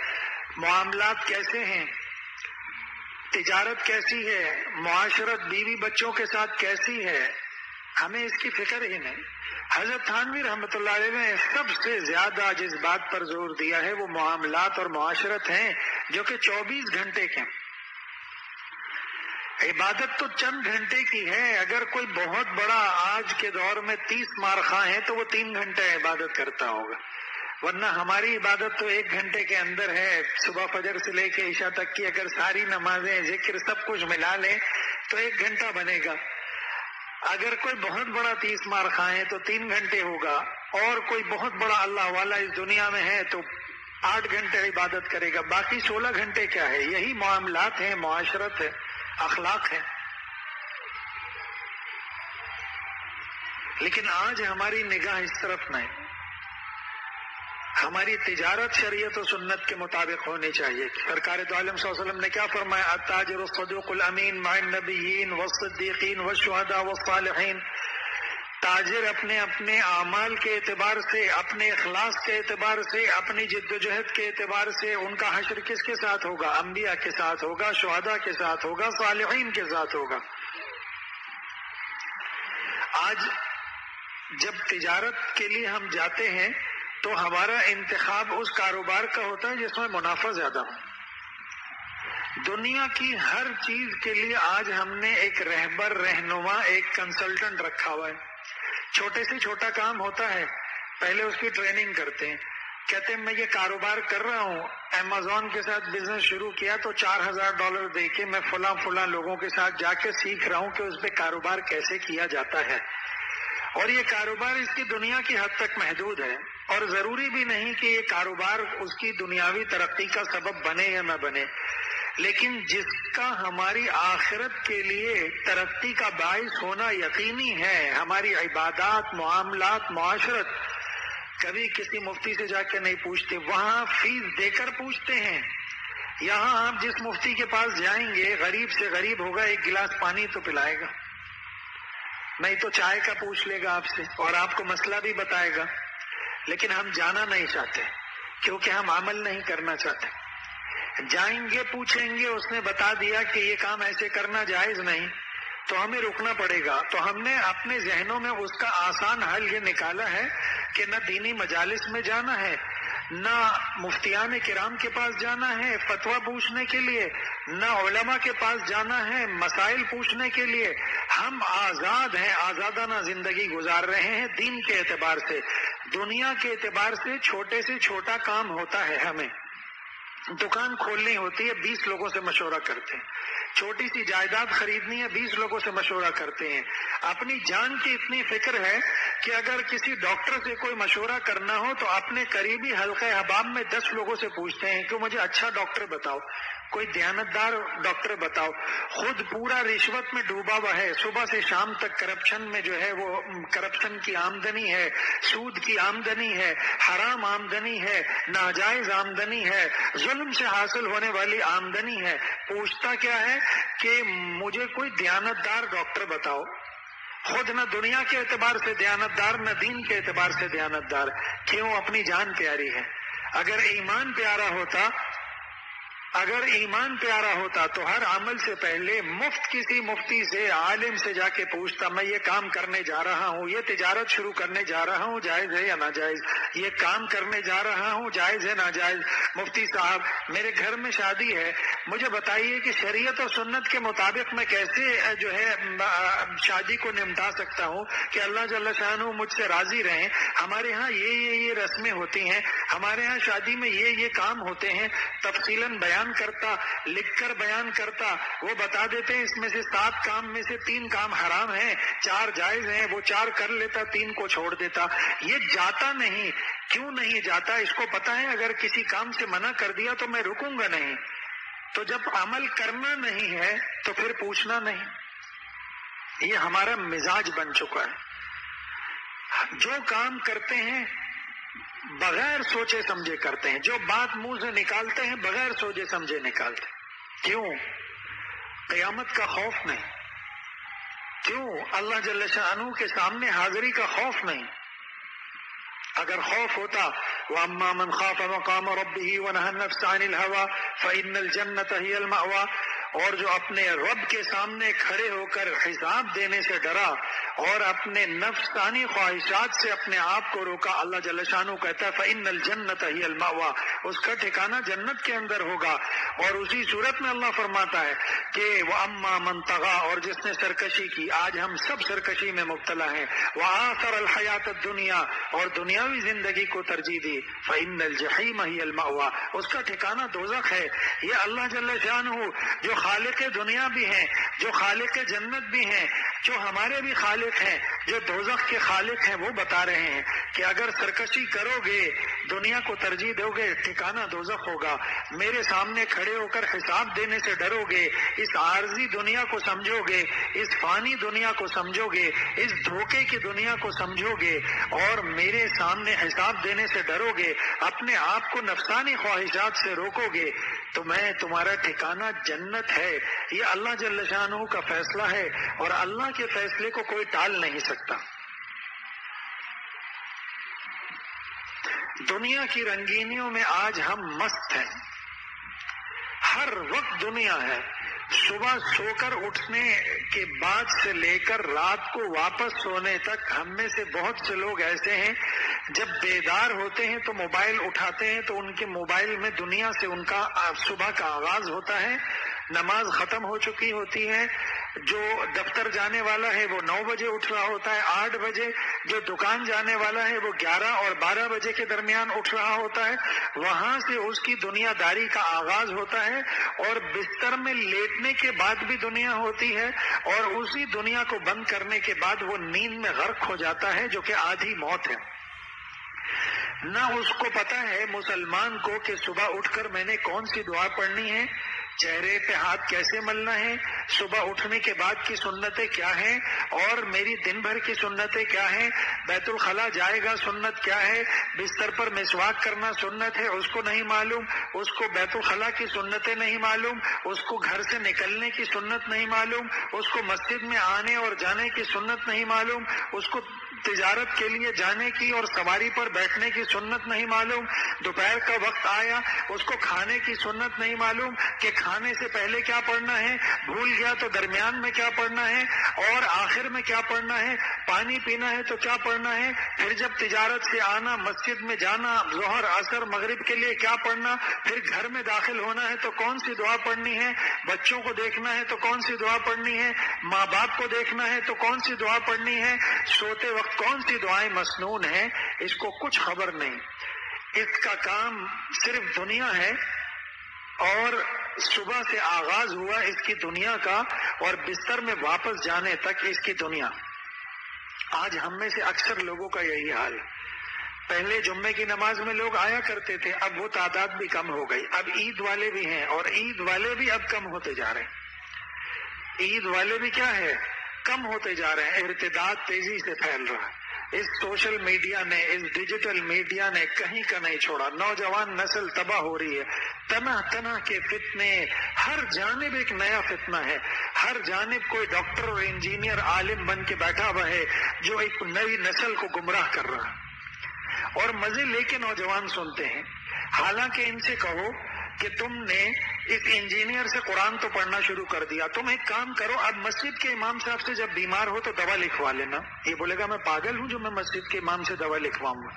معاملات کیسے ہیں، تجارت کیسی ہے، معاشرت بیوی بچوں کے ساتھ کیسی ہے، ہمیں اس کی فکر ہی نہیں۔ حضرت تھانوی رحمۃ اللہ علیہ نے سب سے زیادہ جس بات پر زور دیا ہے وہ معاملات اور معاشرت ہیں، جو کہ 24 گھنٹے کے۔ عبادت تو چند گھنٹے کی ہے، اگر کوئی بہت بڑا آج کے دور میں 30 مارخواہ ہے تو وہ 3 گھنٹے عبادت کرتا ہوگا، ورنہ ہماری عبادت تو 1 گھنٹے کے اندر ہے۔ صبح فجر سے لے کے عشاء تک کی اگر ساری نمازیں، ذکر، سب کچھ ملا لیں تو 1 گھنٹہ بنے گا۔ اگر کوئی بہت بڑا 30 مارخواہ ہے تو 3 گھنٹے ہوگا، اور کوئی بہت بڑا اللہ والا اس دنیا میں ہے تو 8 گھنٹے عبادت کرے گا، باقی 16 گھنٹے کیا ہے؟ یہی معاملات ہیں، معاشرت ہے، اخلاق ہے۔ لیکن آج ہماری نگاہ اس طرف نہیں، ہماری تجارت شریعت و سنت کے مطابق ہونی چاہیے۔ سرکار دو عالم صلی اللہ علیہ وسلم نے کیا فرمایا؟ التاجر الصدوق الامین مع النبیین والصدیقین والشہداء والصالحین۔ تاجر اپنے اعمال کے اعتبار سے، اپنے اخلاص کے اعتبار سے، اپنی جد و جہد کے اعتبار سے ان کا حشر کس کے ساتھ ہوگا؟ انبیاء کے ساتھ ہوگا، شہداء کے ساتھ ہوگا، صالحین کے ساتھ ہوگا۔ آج جب تجارت کے لیے ہم جاتے ہیں تو ہمارا انتخاب اس کاروبار کا ہوتا ہے جس میں منافع زیادہ ہو۔ دنیا کی ہر چیز کے لیے آج ہم نے ایک رہبر، رہنما، ایک کنسلٹنٹ رکھا ہوا ہے۔ چھوٹے سے چھوٹا کام ہوتا ہے، پہلے اس کی ٹریننگ کرتے ہیں، کہتے ہیں میں یہ کاروبار کر رہا ہوں، امیزون کے ساتھ بزنس شروع کیا تو $4000 دے کے میں فلاں لوگوں کے ساتھ جا کے سیکھ رہا ہوں کہ اس پہ کاروبار کیسے کیا جاتا ہے۔ اور یہ کاروبار اس کی دنیا کی حد تک محدود ہے، اور ضروری بھی نہیں کہ یہ کاروبار اس کی دنیاوی ترقی کا سبب بنے یا نہ بنے، لیکن جس کا ہماری آخرت کے لیے ترقی کا باعث ہونا یقینی ہے، ہماری عبادات، معاملات، معاشرت۔ کبھی کسی مفتی سے جا کے نہیں پوچھتے، وہاں فیس دے کر پوچھتے ہیں۔ یہاں آپ جس مفتی کے پاس جائیں گے، غریب سے غریب ہوگا، 1 گلاس پانی تو پلائے گا، نہیں تو چائے کا پوچھ لے گا آپ سے، اور آپ کو مسئلہ بھی بتائے گا۔ لیکن ہم جانا نہیں چاہتے کیونکہ ہم عمل نہیں کرنا چاہتے۔ جائیں گے، پوچھیں گے، اس نے بتا دیا کہ یہ کام ایسے کرنا جائز نہیں، تو ہمیں رکنا پڑے گا۔ تو ہم نے اپنے ذہنوں میں اس کا آسان حل یہ نکالا ہے کہ نہ دینی مجالس میں جانا ہے، نہ مفتیان کرام کے پاس جانا ہے فتویٰ پوچھنے کے لیے، نہ علماء کے پاس جانا ہے مسائل پوچھنے کے لیے۔ ہم آزاد ہیں، آزادانہ زندگی گزار رہے ہیں دین کے اعتبار سے۔ دنیا کے اعتبار سے چھوٹے سے چھوٹا کام ہوتا ہے، ہمیں دکان کھولنی ہوتی ہے، 20 لوگوں سے مشورہ کرتے ہیں۔ چھوٹی سی جائیداد خریدنی ہے، 20 لوگوں سے مشورہ کرتے ہیں۔ اپنی جان کی اتنی فکر ہے کہ اگر کسی ڈاکٹر سے کوئی مشورہ کرنا ہو تو اپنے قریبی حلقہ احباب میں 10 لوگوں سے پوچھتے ہیں کہ مجھے اچھا ڈاکٹر بتاؤ، کوئی دیانتدار ڈاکٹر بتاؤ۔ خود پورا رشوت میں ڈوبا ہوا ہے، صبح سے شام تک کرپشن میں جو ہے وہ کرپشن کی آمدنی ہے، سود کی آمدنی ہے، حرام آمدنی ہے، ناجائز آمدنی ہے، ظلم سے حاصل ہونے والی آمدنی ہے۔ پوچھتا کیا ہے کہ مجھے کوئی دیانتدار ڈاکٹر بتاؤ۔ خود نہ دنیا کے اعتبار سے دیانتدار، نہ دین کے اعتبار سے دیانتدار۔ کیوں؟ اپنی جان پیاری ہے۔ اگر ایمان پیارا ہوتا اگر ایمان پیارا ہوتا تو ہر عمل سے پہلے کسی مفتی سے، عالم سے جا کے پوچھتا، میں یہ کام کرنے جا رہا ہوں، یہ تجارت شروع کرنے جا رہا ہوں، جائز ہے یا ناجائز؟ یہ کام کرنے جا رہا ہوں، جائز ہے ناجائز؟ مفتی صاحب میرے گھر میں شادی ہے، مجھے بتائیے کہ شریعت اور سنت کے مطابق میں کیسے جو ہے شادی کو نمٹا سکتا ہوں کہ اللہ جل شانہ مجھ سے راضی رہیں۔ ہمارے ہاں یہ رسمیں ہوتی ہیں، ہمارے ہاں شادی میں یہ کام ہوتے ہیں، تفصیلاً بیان کرتا، لکھ کر بیان کرتا، وہ بتا دیتے ہیں اس میں سے 7 کام میں سے 3 کام حرام ہیں، 4 جائز ہیں، وہ 4 کر لیتا، 3 کو چھوڑ دیتا۔ یہ جاتا نہیں، کیوں نہیں جاتا؟ اس کو پتا ہے اگر کسی کام سے منع کر دیا تو میں رکوں گا نہیں، تو جب عمل کرنا نہیں ہے تو پھر پوچھنا نہیں۔ یہ ہمارا مزاج بن چکا ہے، جو کام کرتے ہیں بغیر سوچے سمجھے کرتے ہیں، جو بات منہ سے نکالتے ہیں بغیر سوچے سمجھے نکالتے ہیں۔ کیوں؟ قیامت کا خوف نہیں، کیوں اللہ جل شانہ کے سامنے حاضری کا خوف نہیں۔ اگر خوف ہوتا وَأَمَّا مَنْ خَافَ مَقَامَ رَبِّهِ وَنَهَى النَّفْسَ عَنِ الْهَوَىٰ فَإِنَّ الْجَنَّةَ هِيَ الْمَأْوَىٰ، اور جو اپنے رب کے سامنے کھڑے ہو کر حساب دینے سے ڈرا اور اپنے نفسانی خواہشات سے اپنے آپ کو روکا، اللہ جل شانہ کہتا ہے فَإِنَّ الْجَنَّةَ هِيَ الْمَأْوَىٰ، اس کا ٹھکانہ جنت کے اندر ہوگا۔ اور اسی صورت میں اللہ فرماتا ہے کہ وَأَمَّا مَنْ طَغَىٰ، اور جس نے سرکشی کی، آج ہم سب سرکشی میں مبتلا ہیں، وَآثَرَ الْحَيَاةَ الدُّنْيَا، اور دنیاوی زندگی کو ترجیح دی، فَإِنَّ الْجَحِيمَ هِيَ الْمَأْوَىٰ، اس کا ٹھکانہ دوزخ ہے۔ یہ اللہ جل شانہ جو خالق دنیا بھی ہیں، جو خالق جنت بھی ہیں، جو ہمارے بھی خالق ہیں، جو دوزخ کے خالق ہیں، وہ بتا رہے ہیں کہ اگر سرکشی کرو گے، دنیا کو ترجیح دو گے، ٹھکانہ دوزخ ہوگا۔ میرے سامنے کھڑے ہو کر حساب دینے سے ڈرو گے، اس عارضی دنیا کو سمجھو گے، اس فانی دنیا کو سمجھو گے، اس دھوکے کی دنیا کو سمجھو گے، اور میرے سامنے حساب دینے سے ڈرو گے، اپنے آپ کو نفسانی خواہشات سے روکو گے، تو میں تمہارا ٹھکانہ جنت ہے۔ یہ اللہ جل شانہ کا فیصلہ ہے، اور اللہ کے فیصلے کو کوئی ٹال نہیں سکتا۔ دنیا کی رنگینیوں میں آج ہم مست ہیں، ہر وقت دنیا ہے۔ صبح سو کر اٹھنے کے بعد سے لے کر رات کو واپس سونے تک ہم میں سے بہت سے لوگ ایسے ہیں، جب بیدار ہوتے ہیں تو موبائل اٹھاتے ہیں تو ان کے موبائل میں دنیا سے ان کا صبح کا آغاز ہوتا ہے، نماز ختم ہو چکی ہوتی ہے، جو دفتر جانے والا ہے وہ 9 بجے اٹھ رہا ہوتا ہے، 8 بجے، جو دکان جانے والا ہے وہ 11 اور 12 بجے کے درمیان اٹھ رہا ہوتا ہے، وہاں سے اس کی دنیا داری کا آغاز ہوتا ہے، اور بستر میں لیٹنے کے بعد بھی دنیا ہوتی ہے، اور اسی دنیا کو بند کرنے کے بعد وہ نیند میں غرق ہو جاتا ہے، جو کہ آدھی موت ہے۔ نہ اس کو پتا ہے مسلمان کو کہ صبح اٹھ کر میں نے کون سی دعا پڑھنی ہے، چہرے پہ ہاتھ کیسے ملنا ہے، صبح اٹھنے کے بعد کی سنتیں کیا ہیں، اور میری دن بھر کی سنتیں کیا ہیں، بیت الخلاء جائے گا سنت کیا ہے، بستر پر مسواک کرنا سنت ہے، اس کو نہیں معلوم، اس کو بیت الخلاء کی سنتیں نہیں معلوم، اس کو گھر سے نکلنے کی سنت نہیں معلوم، اس کو مسجد میں آنے اور جانے کی سنت نہیں معلوم، اس کو تجارت کے لیے جانے کی اور سواری پر بیٹھنے کی سنت نہیں معلوم، دوپہر کا وقت آیا اس کو کھانے کی سنت نہیں معلوم کہ کھانے سے پہلے کیا پڑھنا ہے، بھول گیا تو درمیان میں کیا پڑھنا ہے اور آخر میں کیا پڑھنا ہے، پانی پینا ہے تو کیا پڑھنا ہے، پھر جب تجارت سے آنا، مسجد میں جانا، ظہر عصر مغرب کے لیے کیا پڑھنا، پھر گھر میں داخل ہونا ہے تو کون سی دعا پڑھنی ہے، بچوں کو دیکھنا ہے تو کون سی دعا پڑھنی ہے، ماں باپ کو دیکھنا ہے تو کون سی دعا پڑھنی ہے، سوتے وقت کون سی دعائیں مسنون ہیں، اس کو کچھ خبر نہیں۔ اس کا کام صرف دنیا ہے، اور صبح سے آغاز ہوا اس کی دنیا کا اور بستر میں واپس جانے تک اس کی دنیا۔ آج ہم میں سے اکثر لوگوں کا یہی حال ہے۔ پہلے جمعے کی نماز میں لوگ آیا کرتے تھے، اب وہ تعداد بھی کم ہو گئی، اب عید والے بھی ہیں اور عید والے بھی اب کم ہوتے جا رہے ہیں۔ عید والے بھی کیا ہے، کم ہوتے جا رہے ہیں، ارتداد تیزی سے پھیل رہا ہے۔ اس سوشل میڈیا نے، اس ڈیجیٹل میڈیا نے کہیں کا نہیں چھوڑا، نوجوان نسل تباہ ہو رہی ہے، طرح طرح کے فتنے، ہر جانب ایک نیا فتنہ ہے، ہر جانب کوئی ڈاکٹر اور انجینئر عالم بن کے بیٹھا ہوا ہے جو ایک نئی نسل کو گمراہ کر رہا ہے، اور مزے لے کے نوجوان سنتے ہیں۔ حالانکہ ان سے کہو کہ تم نے اس انجینئر سے قرآن تو پڑھنا شروع کر دیا. تم ایک کام کرو، اب مسجد کے امام صاحب سے جب بیمار ہو تو دوا لکھوا لینا. یہ بولے گا میں پاگل ہوں جو میں مسجد کے امام سے دوا لکھواؤں گا.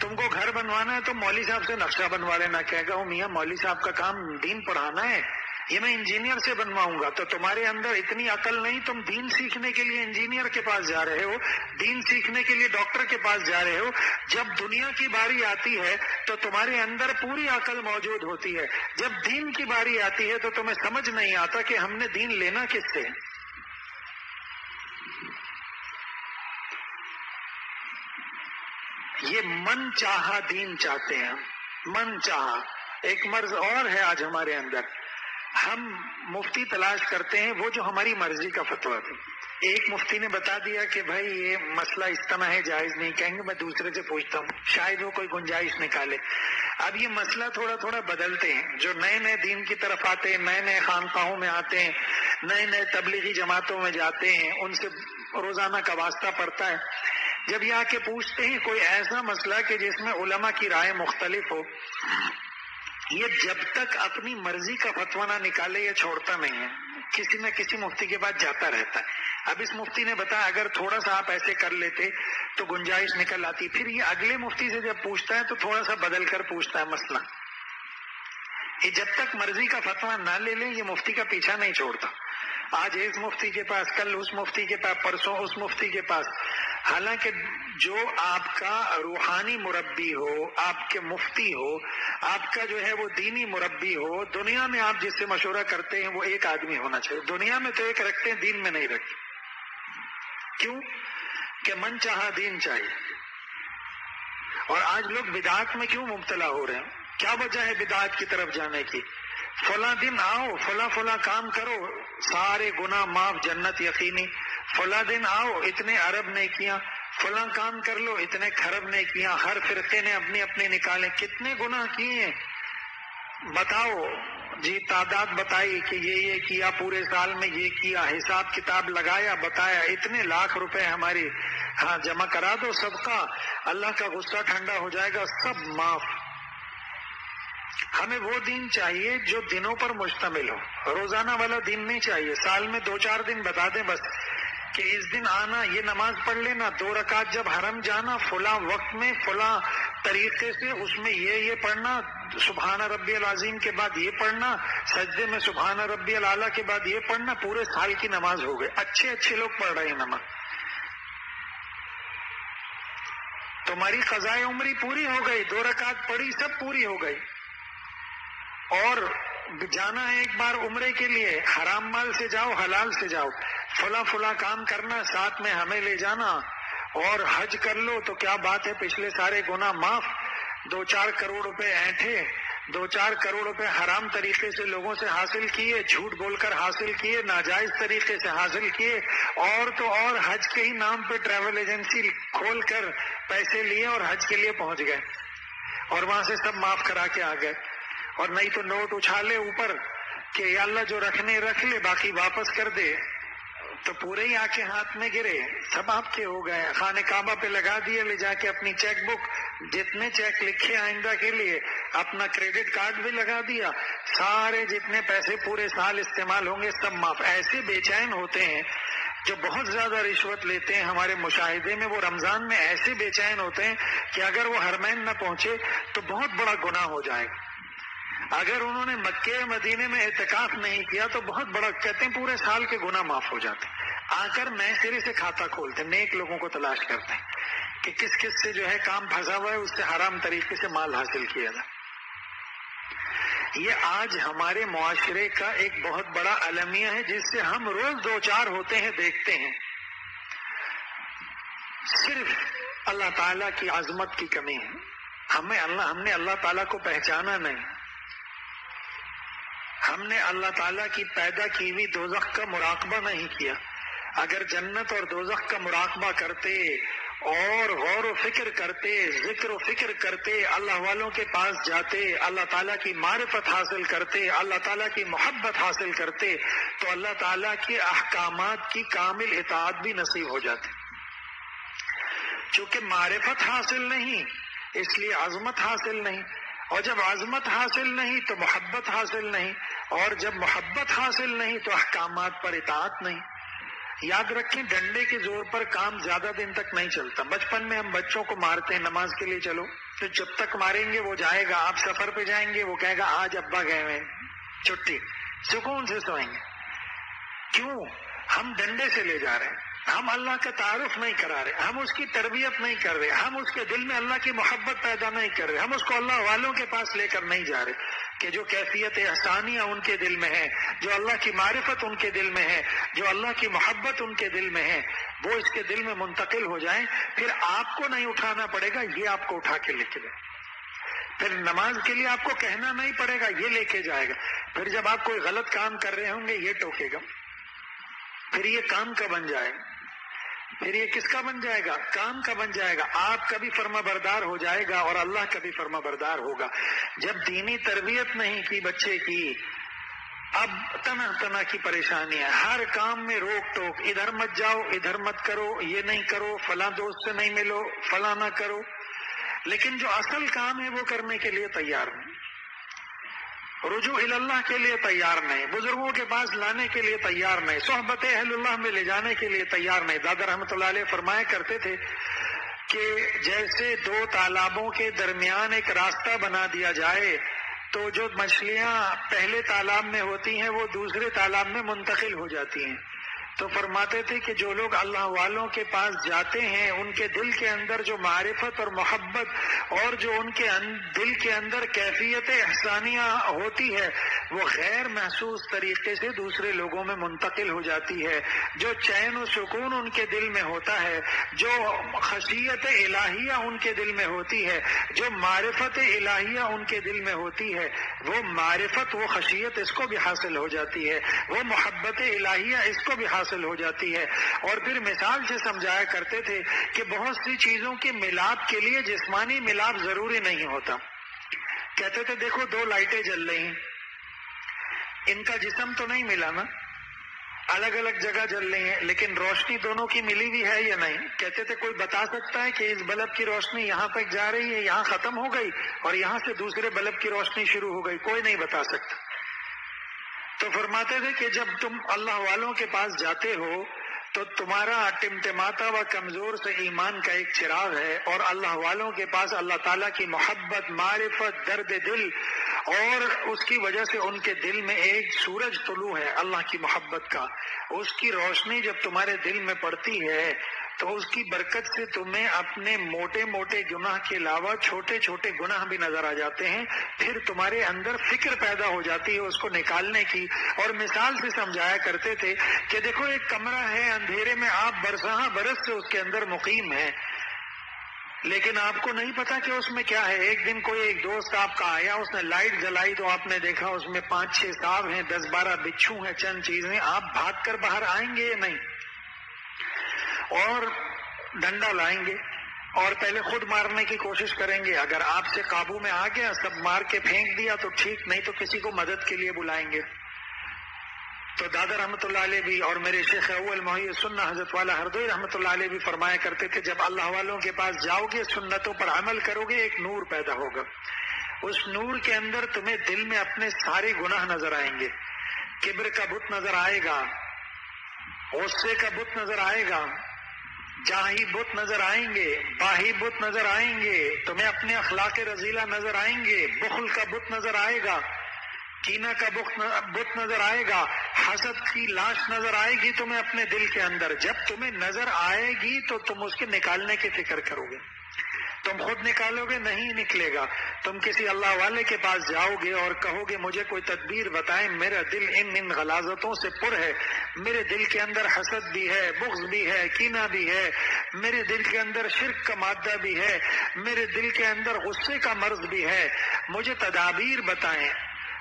تم کو گھر بنوانا ہے تو مولوی صاحب سے نقشہ بنوا لینا. کہے گا میاں مولوی صاحب کا کام دین پڑھانا ہے، یہ میں انجینئر سے بنواؤں گا. تو تمہارے اندر اتنی عقل نہیں، تم دین سیکھنے کے لیے انجینئر کے پاس جا رہے ہو، دین سیکھنے کے لیے ڈاکٹر کے پاس جا رہے ہو. جب دنیا کی باری آتی ہے تو تمہارے اندر پوری عقل موجود ہوتی ہے. جب دین کی باری آتی ہے تو تمہیں سمجھ نہیں آتا کہ ہم نے دین لینا کس سے. یہ من چاہا دین چاہتے ہیں، من چاہا. ایک مرض اور ہے آج ہمارے اندر، ہم مفتی تلاش کرتے ہیں وہ جو ہماری مرضی کا فتویٰ دے. ایک مفتی نے بتا دیا کہ بھائی یہ مسئلہ اس طرح ہے، جائز نہیں، کہیں گے میں دوسرے سے پوچھتا ہوں، شاید وہ کوئی گنجائش نکالے. اب یہ مسئلہ تھوڑا تھوڑا بدلتے ہیں. جو نئے نئے دین کی طرف آتے ہیں، نئے نئے خانقاہوں میں آتے ہیں، نئے نئے تبلیغی جماعتوں میں جاتے ہیں، ان سے روزانہ کا واسطہ پڑتا ہے. جب یہ آ کے پوچھتے ہیں کوئی ایسا مسئلہ کہ جس میں علماء کی رائے مختلف ہو، یہ جب تک اپنی مرضی کا فتویٰ نہ نکالے یہ چھوڑتا نہیں ہے، کسی نہ کسی مفتی کے پاس جاتا رہتا ہے. اب اس مفتی نے بتایا اگر تھوڑا سا آپ ایسے کر لیتے تو گنجائش نکل آتی. پھر یہ اگلے مفتی سے جب پوچھتا ہے تو تھوڑا سا بدل کر پوچھتا ہے مسئلہ. یہ جب تک مرضی کا فتویٰ نہ لے لیں یہ مفتی کا پیچھا نہیں چھوڑتا. آج اس مفتی کے پاس، کل اس مفتی کے پاس، پرسوں اس مفتی کے پاس. حالانکہ جو آپ کا روحانی مربی ہو، آپ کے مفتی ہو، آپ کا جو ہے وہ دینی مربی ہو، دنیا میں آپ جس سے مشورہ کرتے ہیں وہ ایک آدمی ہونا چاہیے. دنیا میں تو ایک رکھتے ہیں، دین میں نہیں رکھتے. کیوں؟ کہ من چاہا دین چاہیے. اور آج لوگ بدعات میں کیوں مبتلا ہو رہے ہیں؟ کیا وجہ ہے بدعات کی طرف جانے کی؟ فلاں دن آؤ، فلاں کام کرو، سارے گناہ معاف، جنت یقینی. فلاں دن آؤ، اتنے ارب نیکیاں، فلاں کام کر لو، اتنے کھرب نیکیاں. ہر فرقے نے اپنی اپنی نکالے. کتنے گناہ کیے ہیں بتاؤ جی، تعداد بتائی کہ یہ کیا، پورے سال میں یہ کیا، حساب کتاب لگایا، بتایا اتنے لاکھ روپے ہماری جمع کرا دو صدقہ، اللہ کا غصہ ٹھنڈا ہو جائے گا، سب معاف. ہمیں وہ دین چاہیے جو دنوں پر مشتمل ہو. روزانہ والا دین نہیں چاہیے. سال میں 2-4 دن بتا دیں بس کہ اس دن آنا، یہ نماز پڑھ لینا، 2 رکعت جب حرم جانا فلاں وقت میں فلاں طریقے سے، اس میں یہ پڑھنا، سبحان ربی العظیم کے بعد یہ پڑھنا، سجدے میں سبحان ربی الاعلیٰ کے بعد یہ پڑھنا. پورے سال کی نماز ہو گئے. اچھے لوگ پڑھ رہے ہیں نماز. تمہاری قضائے عمری پوری ہو گئی، 2 رکعت پڑھی، سب پوری ہو گئی. اور جانا ہے ایک بار عمرے کے لیے، حرام مال سے جاؤ، حلال سے جاؤ، فلاں کام کرنا، ساتھ میں ہمیں لے جانا، اور حج کر لو تو کیا بات ہے، پچھلے سارے گناہ معاف. 2-4 کروڑ روپے اینٹھے، 2-4 کروڑ روپے حرام طریقے سے لوگوں سے حاصل کیے، جھوٹ بول کر حاصل کیے، ناجائز طریقے سے حاصل کیے، اور تو اور حج کے ہی نام پہ ٹریول ایجنسی کھول کر پیسے لیے اور حج کے لیے پہنچ گئے، اور وہاں سے سب معاف کرا کے آ گئے. اور نہیں تو نوٹ اچھالے اوپر کہ یا اللہ جو رکھنے رکھ لے، باقی واپس کر دے، تو پورے ہی آ کے ہاتھ میں گرے، سب آپ کے ہو گئے. خانہ کعبہ پہ لگا دیے، لے جا کے اپنی چیک بک، جتنے چیک لکھے آئندہ کے لیے، اپنا کریڈٹ کارڈ بھی لگا دیا، سارے جتنے پیسے پورے سال استعمال ہوں گے سب معاف. ایسے بے چین ہوتے ہیں جو بہت زیادہ رشوت لیتے ہیں. ہمارے مشاہدے میں وہ رمضان میں ایسے بے چین ہوتے ہیں کہ اگر وہ حرمین نہ پہنچے تو بہت بڑا گناہ ہو جائے گا. اگر انہوں نے مکے مدینے میں اعتکاف نہیں کیا تو بہت بڑا، کہتے ہیں پورے سال کے گناہ معاف ہو جاتے. آ کر نئے سرے سے کھاتا کھولتے، نیک لوگوں کو تلاش کرتے ہیں کہ کس سے جو ہے کام پھنسا ہوا ہے، اس سے حرام طریقے سے مال حاصل کیا جائے. یہ آج ہمارے معاشرے کا ایک بہت بڑا المیہ ہے جس سے ہم روز 2-4 ہوتے ہیں، دیکھتے ہیں. صرف اللہ تعالیٰ کی عظمت کی کمی ہے. ہم نے اللہ تعالیٰ کو پہچانا نہیں. ہم نے اللہ تعالیٰ کی پیدا کی ہوئی دوزخ کا مراقبہ نہیں کیا. اگر جنت اور دوزخ کا مراقبہ کرتے اور غور و فکر کرتے، ذکر و فکر کرتے، اللہ والوں کے پاس جاتے، اللہ تعالیٰ کی معرفت حاصل کرتے، اللہ تعالیٰ کی محبت حاصل کرتے، تو اللہ تعالیٰ کے احکامات کی کامل اطاعت بھی نصیب ہو جاتی. چونکہ معرفت حاصل نہیں، اس لیے عظمت حاصل نہیں. اور جب عظمت حاصل نہیں تو محبت حاصل نہیں، اور جب محبت حاصل نہیں تو احکامات پر اطاعت نہیں۔ یاد رکھیں ڈنڈے کے زور پر کام زیادہ دن تک نہیں چلتا۔ بچپن میں ہم بچوں کو مارتے ہیں نماز کے لیے چلو، تو جب تک ماریں گے وہ جائے گا، آپ سفر پہ جائیں گے وہ کہے گا آج ابا گئے ہوئے چھٹی، سکون سے سوئیں گے۔ کیوں؟ ہم ڈنڈے سے لے جا رہے ہیں، ہم اللہ کا تعارف نہیں کرا رہے، ہم اس کی تربیت نہیں کر رہے، ہم اس کے دل میں اللہ کی محبت پیدا نہیں کر رہے، ہم اس کو اللہ والوں کے پاس لے کر نہیں جا رہے کہ جو کیفیت احسانیہ ان کے دل میں ہے، جو اللہ کی معرفت ان کے دل میں ہے، جو اللہ کی محبت ان کے دل میں ہے، وہ اس کے دل میں منتقل ہو جائیں۔ پھر آپ کو نہیں اٹھانا پڑے گا، یہ آپ کو اٹھا کے لے کے جائے۔ پھر نماز کے لیے آپ کو کہنا نہیں پڑے گا، یہ لے کے جائے گا۔ پھر جب آپ کوئی غلط کام کر رہے ہوں گے یہ ٹوکے گا۔ پھر یہ کام کا بن جائے گا، پھر یہ کس کا بن جائے گا؟ کام کا بن جائے گا۔ آپ کا بھی فرما بردار ہو جائے گا اور اللہ کا بھی فرما بردار ہوگا۔ جب دینی تربیت نہیں کی بچے کی، اب طرح طرح کی پریشانیاں، ہر کام میں روک ٹوک، ادھر مت جاؤ، ادھر مت کرو، یہ نہیں کرو، فلاں دوست سے نہیں ملو، فلاں نہ کرو، لیکن جو اصل کام ہے وہ کرنے کے لیے تیار نہیں، رجوع اللہ کے لیے تیار نہیں، بزرگوں کے پاس لانے کے لیے تیار نہیں، صحبت اہل اللہ میں لے جانے کے لیے تیار نہیں۔ دادا رحمۃ اللہ علیہ فرمایا کرتے تھے کہ جیسے دو تالابوں کے درمیان ایک راستہ بنا دیا جائے تو جو مچھلیاں پہلے تالاب میں ہوتی ہیں وہ دوسرے تالاب میں منتقل ہو جاتی ہیں۔ تو فرماتے تھے کہ جو لوگ اللہ والوں کے پاس جاتے ہیں ان کے دل کے اندر جو معرفت اور محبت اور جو ان کے دل کے اندر کیفیت احسانیہ ہوتی ہے وہ غیر محسوس طریقے سے دوسرے لوگوں میں منتقل ہو جاتی ہے۔ جو چین و سکون ان کے دل میں ہوتا ہے، جو خشیت الہیہ ان کے دل میں ہوتی ہے، جو معرفت الہیہ ان کے دل میں ہوتی ہے، وہ معرفت، وہ خشیت اس کو بھی حاصل ہو جاتی ہے، وہ محبت الہیہ اس کو بھی حاصل ہو جاتی ہے۔ اور پھر مثال سے سمجھایا کرتے تھے کہ بہت سی چیزوں کے ملاپ کے لیے جسمانی ملاپ ضروری نہیں ہوتا۔ کہتے تھے دیکھو دو لائٹیں جل رہی ہیں، ان کا جسم تو نہیں ملا نا، الگ الگ جگہ جل رہی ہیں، لیکن روشنی دونوں کی ملی ہوئی ہے یا نہیں؟ کہتے تھے کوئی بتا سکتا ہے کہ اس بلب کی روشنی یہاں تک جا رہی ہے، یہاں ختم ہو گئی اور یہاں سے دوسرے بلب کی روشنی شروع ہو گئی؟ کوئی نہیں بتا سکتا۔ تو فرماتے تھے کہ جب تم اللہ والوں کے پاس جاتے ہو تو تمہارا ٹمٹماتا و کمزور سے ایمان کا ایک چراغ ہے، اور اللہ والوں کے پاس اللہ تعالیٰ کی محبت، معرفت، درد دل، اور اس کی وجہ سے ان کے دل میں ایک سورج طلوع ہے اللہ کی محبت کا۔ اس کی روشنی جب تمہارے دل میں پڑتی ہے تو اس کی برکت سے تمہیں اپنے موٹے موٹے گناہ کے علاوہ چھوٹے چھوٹے گناہ بھی نظر آ جاتے ہیں۔ پھر تمہارے اندر فکر پیدا ہو جاتی ہے اس کو نکالنے کی۔ اور مثال سے سمجھایا کرتے تھے کہ دیکھو ایک کمرہ ہے، اندھیرے میں آپ برساں برس سے اس کے اندر مقیم ہیں، لیکن آپ کو نہیں پتا کہ اس میں کیا ہے۔ ایک دن کوئی ایک دوست آپ کا آیا، اس نے لائٹ جلائی تو آپ نے دیکھا اس میں 5-6 سانپ ہیں، 10-12 بچھو ہیں، چند چیزیں۔ آپ بھاگ کر باہر آئیں گے یا نہیں؟ اور ڈنڈا لائیں گے اور پہلے خود مارنے کی کوشش کریں گے۔ اگر آپ سے قابو میں آ گیا، سب مار کے پھینک دیا تو ٹھیک، نہیں تو کسی کو مدد کے لیے بلائیں گے۔ تو دادا رحمۃ اللہ علیہ بھی اور میرے شیخ اول محی سنہ حضرت والا ہردوئی رحمۃ اللہ علیہ بھی فرمایا کرتے تھے جب اللہ والوں کے پاس جاؤ گے، سنتوں پر عمل کرو گے، ایک نور پیدا ہوگا۔ اس نور کے اندر تمہیں دل میں اپنے سارے گناہ نظر آئیں گے، کبر کا بت نظر آئے گا، غصے کا بت نظر آئے گا، جاہی بت نظر آئیں گے، باہی بت نظر آئیں گے، تمہیں اپنے اخلاق رذیلہ نظر آئیں گے، بخل کا بت نظر آئے گا، کینہ کا بت نظر آئے گا، حسد کی لاش نظر آئے گی تمہیں اپنے دل کے اندر۔ جب تمہیں نظر آئے گی تو تم اس کے نکالنے کی فکر کرو گے۔ تم خود نکالو گے نہیں نکلے گا، تم کسی اللہ والے کے پاس جاؤ گے اور کہو گے مجھے کوئی تدبیر بتائیں، میرا دل ان غلاظتوں سے پر ہے، میرے دل کے اندر حسد بھی ہے، بغض بھی ہے، کینہ بھی ہے، میرے دل کے اندر شرک کا مادہ بھی ہے، میرے دل کے اندر غصے کا مرض بھی ہے، مجھے تدابیر بتائیں۔